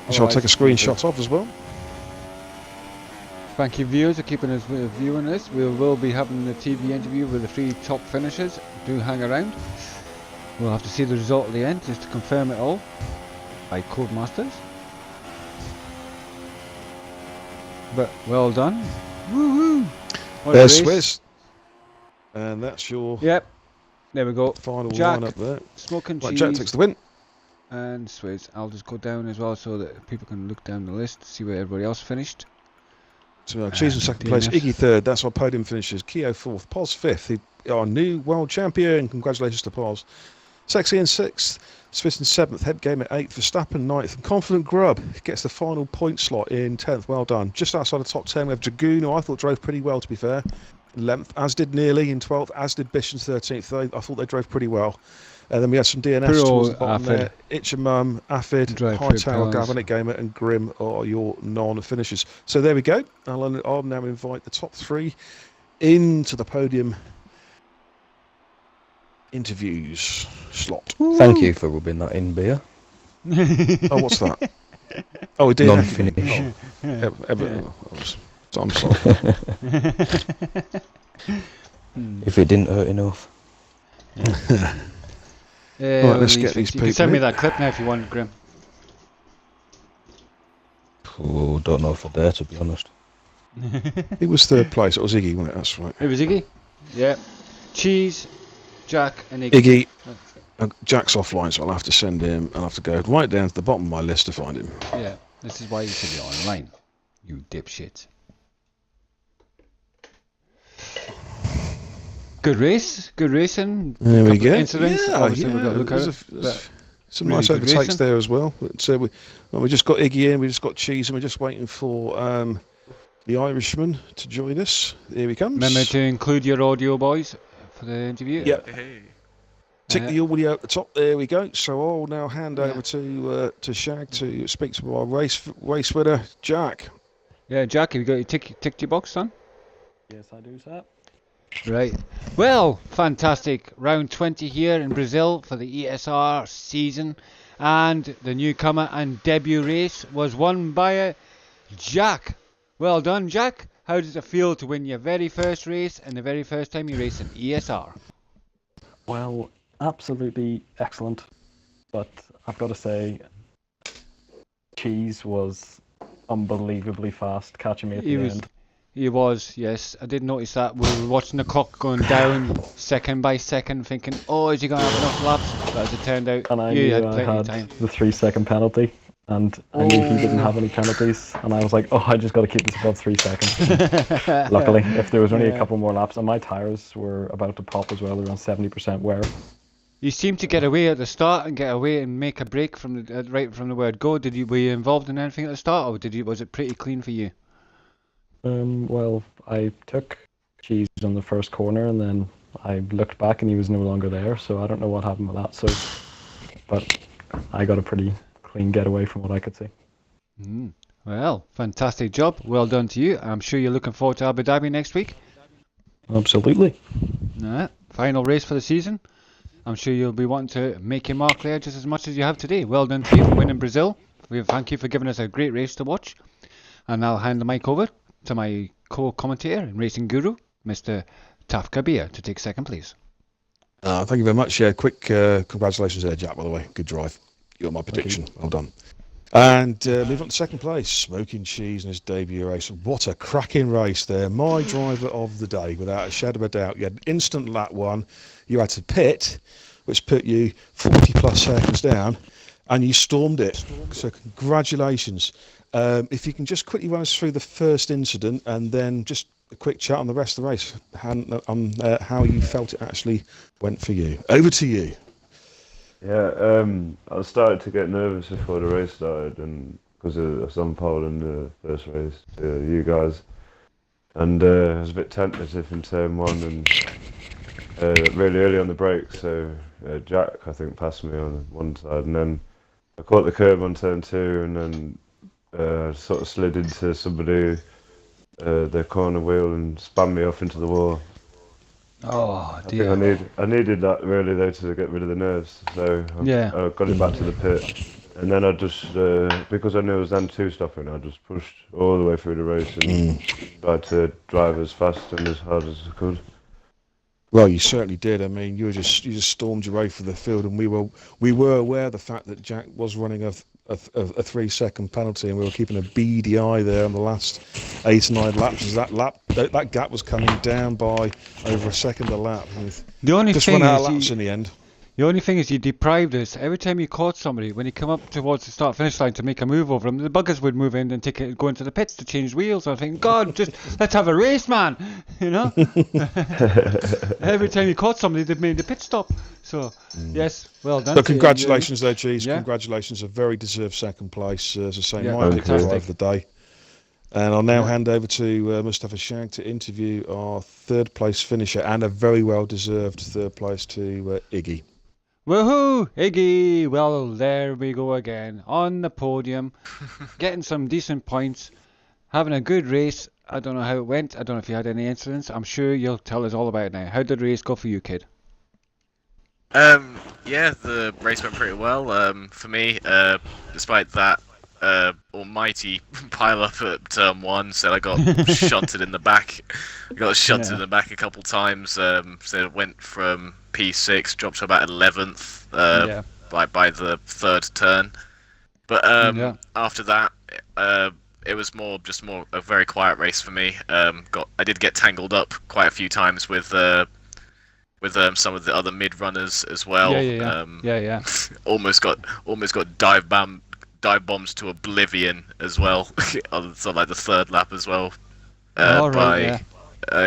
Which I'll take a screenshot of as well. Thank you, viewers, for keeping us viewing this. We will be having the TV interview with the 3 top finishers. Do hang around. We'll have to see the result at the end just to confirm it all by Codemasters. But well done. Woo-hoo! What a There's race. Swizz. And that's your Yep. There we go. final Jack, lineup there. Smoking Right, Cheese, Jack takes the win. and Swizz. I'll just go down as well so that people can look down the list, see where everybody else finished. So Cheese in second DNF. place, Iggy third. That's our podium finishes. Keo fourth, Pos fifth. Our new world champion. Congratulations to Pos. Sexy in sixth, Swizz in seventh, Head Game at eighth, Verstappen ninth, and Confident Grub gets the final point slot in 10th. Well done. Just outside the top 10, we have Dragoon, who I thought drove pretty well, to be fair. Length, as did Nearly in 12th, as did Bish in 13th. I thought they drove pretty well. And then we had some DNFs Poor towards the bottom Affid. there. Itchamum, Affid, Drive pretty Hightower, well. Galvanic Gamer, and Grim are your non-finishers. So there we go. I'll now invite the top 3 into the podium interviews slot. Thank you for rubbing that in, Beer. Oh, what's that? Oh, it did. Non-finish. I'm sorry. If it didn't hurt enough. Yeah, let's get these you can send people me in. that clip now if you want, Grim. Oh, don't know if I dare, to be honest. It was third place. It was Iggy, wasn't it? That's right. It was Iggy. Yeah. Cheese, Jack, and Iggy. Iggy. Jack's offline, so I'll have to send him. I'll have to go right down to the bottom of my list to find him. Yeah. This is why you should be online, you dipshit. Good race. Good racing. There we Couple go. of incidents. Obviously, we've got to look at there's it. but some really nice good overtakes racing. there as well. So we just got Iggy in. We just got Cheese, and we're just waiting for the Irishman to join us. Here he comes. Remember to include your audio, boys, for the interview. Yep. Tick the audio at the top. There we go. So I'll now hand over to Shag to speak to our race winner, Jack. Yeah, Jack, have you got your ticked your box, son? Yes, I do, sir. Right. Well, fantastic. Round 20 here in Brazil for the ESR season. And the newcomer and debut race was won by Jack. Well done, Jack. How does it feel to win your very first race and the very first time you race in ESR? Well, absolutely excellent. But I've got to say, Cheese was unbelievably fast, catching me at the end. He was, yes. I did notice that. We were watching the clock going down second by second, thinking, oh, is he going to have enough laps? But as it turned out, And I you knew had I plenty of had time. the 3-second penalty. And I knew he didn't have any penalties. And I was like, oh, I just got to keep this above 3 seconds. Luckily, if there was only a couple more laps, and my tyres were about to pop as well, they're on 70% wear. You seemed to get away at the start and get away and make a break from the right from the word go. Were you involved in anything at the start, or was it pretty clean for you? Well, I took Cheese on the first corner, and then I looked back and he was no longer there, so I don't know what happened with that. So, but I got a pretty clean getaway from what I could see. Well, fantastic job. Well done to you. I'm sure you're looking forward to Abu Dhabi next week. Absolutely. Final race for the season. I'm sure you'll be wanting to make your mark there just as much as you have today. Well done to you for winning Brazil. We thank you for giving us a great race to watch. And I'll hand the mic over to my co-commentator and racing guru, Mr. Taf Kabir, to take second, please. Thank you very much. Yeah, quick congratulations there, Jack, by the way. Good drive. You got my prediction. Well done. And moving on to second place, Smoking Cheese in his debut race. What a cracking race there. My driver of the day, without a shadow of a doubt. You had an instant lap one. You had to pit, which put you 40 plus seconds down, and you stormed it. So congratulations. If you can just quickly run us through the first incident and then just a quick chat on the rest of the race, how you felt it actually went for you. Over to you. Yeah, I started to get nervous before the race started, and because I was on pole in the first race, you guys, and I was a bit tentative in turn one, and really early on the break, so Jack, I think, passed me on one side, and then I caught the curb on turn two, and then sort of slid into somebody, their corner wheel, and spun me off into the wall. Oh, I dear. think I needed that really though to get rid of the nerves. So I got it back to the pit, and then I just because I knew it was then two stopping, I just pushed all the way through the race and tried to drive as fast and as hard as I could. Well, you certainly did. I mean, you just stormed your way for the field, and we were aware of the fact that Jack was running a 3-second penalty, and we were keeping a beady eye there on the last 8 or 9 laps. As that gap was coming down by over a second a lap. The only Just thing run out is of laps in the end. The only thing is you deprived us. Every time you caught somebody, when you come up towards the start-finish line to make a move over them, the buggers would move in and go into the pits to change wheels. I think, God, just let's have a race, man. You know? Every time you caught somebody, they'd made the pit stop. So, yes, well done. So congratulations there, Cheese. Yeah. Congratulations. A very deserved second place. As I say, Yeah, my pick fantastic. of the day. And I'll now hand over to Mustafa Shag to interview our third place finisher and a very well deserved third place to Iggy. Woohoo, Iggy! Well, there we go again, on the podium, getting some decent points, having a good race. I don't know how it went. I don't know if you had any incidents. I'm sure you'll tell us all about it now. How did the race go for you, kid? Yeah, the race went pretty well. For me, despite that almighty pile up at turn one, so I got shunted in the back. I got shunted in the back a couple times. So it went from P6, dropped to about 11th by the third turn. But after that, it was more a very quiet race for me. I did get tangled up quite a few times with some of the other mid runners as well. Almost got dive bombs to oblivion as well. So like the third lap as well. By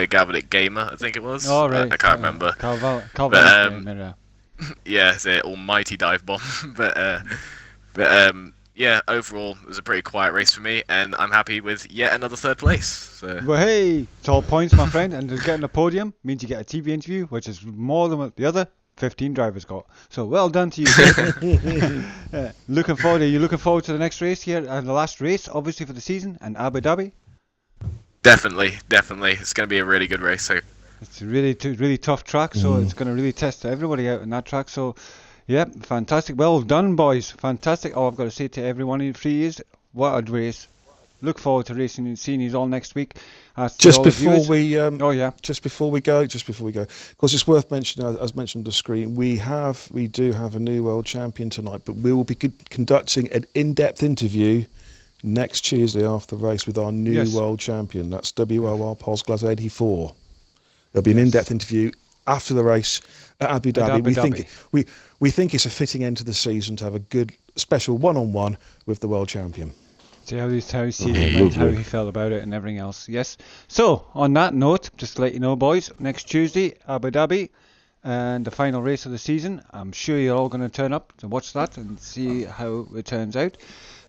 Gavinic Gamer, I think it was. I can't remember. Yeah, it's an almighty dive bomb. but yeah, overall it was a pretty quiet race for me, and I'm happy with yet another third place. So. Well, hey, it's all points, my friend, and getting the podium means you get a TV interview, which is more than what the other 15 drivers got. So well done to you. Looking forward to the next race here, and the last race, obviously, for the season, and Abu Dhabi. Definitely. It's going to be a really good race. So. It's a really tough track, so it's going to really test everybody out in that track. So, yeah, fantastic. Well done, boys. Fantastic. Oh, I've got to say to everyone in 3 years, what a race. Look forward to racing and seeing you all next week. Just before we go, because it's worth mentioning, as mentioned on the screen, we do have a new world champion tonight, but we will be conducting an in-depth interview next Tuesday after the race with our new world champion. That's WOR Polsglas 84. There'll be an in-depth interview after the race at Abu Dhabi. We think it's a fitting end to the season to have a good special one-on-one with the world champion. See how he felt about it and everything else. Yes. So, on that note, just to let you know, boys, next Tuesday, Abu Dhabi, and the final race of the season. I'm sure you're all going to turn up to watch that and see how it turns out.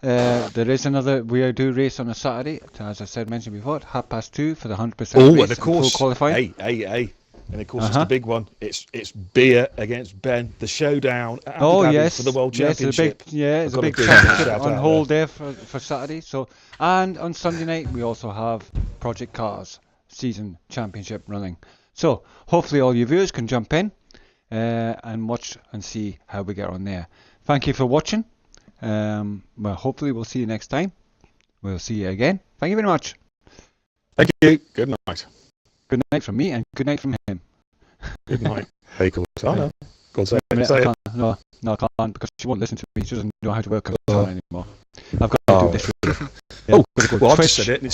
There is we do race on a Saturday, as I mentioned before, at 2:30 for the 100% race and of course, full qualifying. Hey. And of course, it's the big one. It's Beer against Ben, the showdown at Abu Dhabi for the World Championship. It's a big championship on hold there for Saturday. So, and on Sunday night we also have Project Cars season championship running. So hopefully all you viewers can jump in and watch and see how we get on there. Thank you for watching. Well, hopefully we'll see you next time. We'll see you again. Thank you very much. Thank you. Good night. Good night from me and good night from him. Good night. Hey, cool. Oh, no. Go on, say I it. Say it. can't, no, I can't because she won't listen to me. She doesn't know how to work her phone anymore. I've got to do this. Really. Yeah, Oh, gotta go well, I've Twitch. just said it, and it's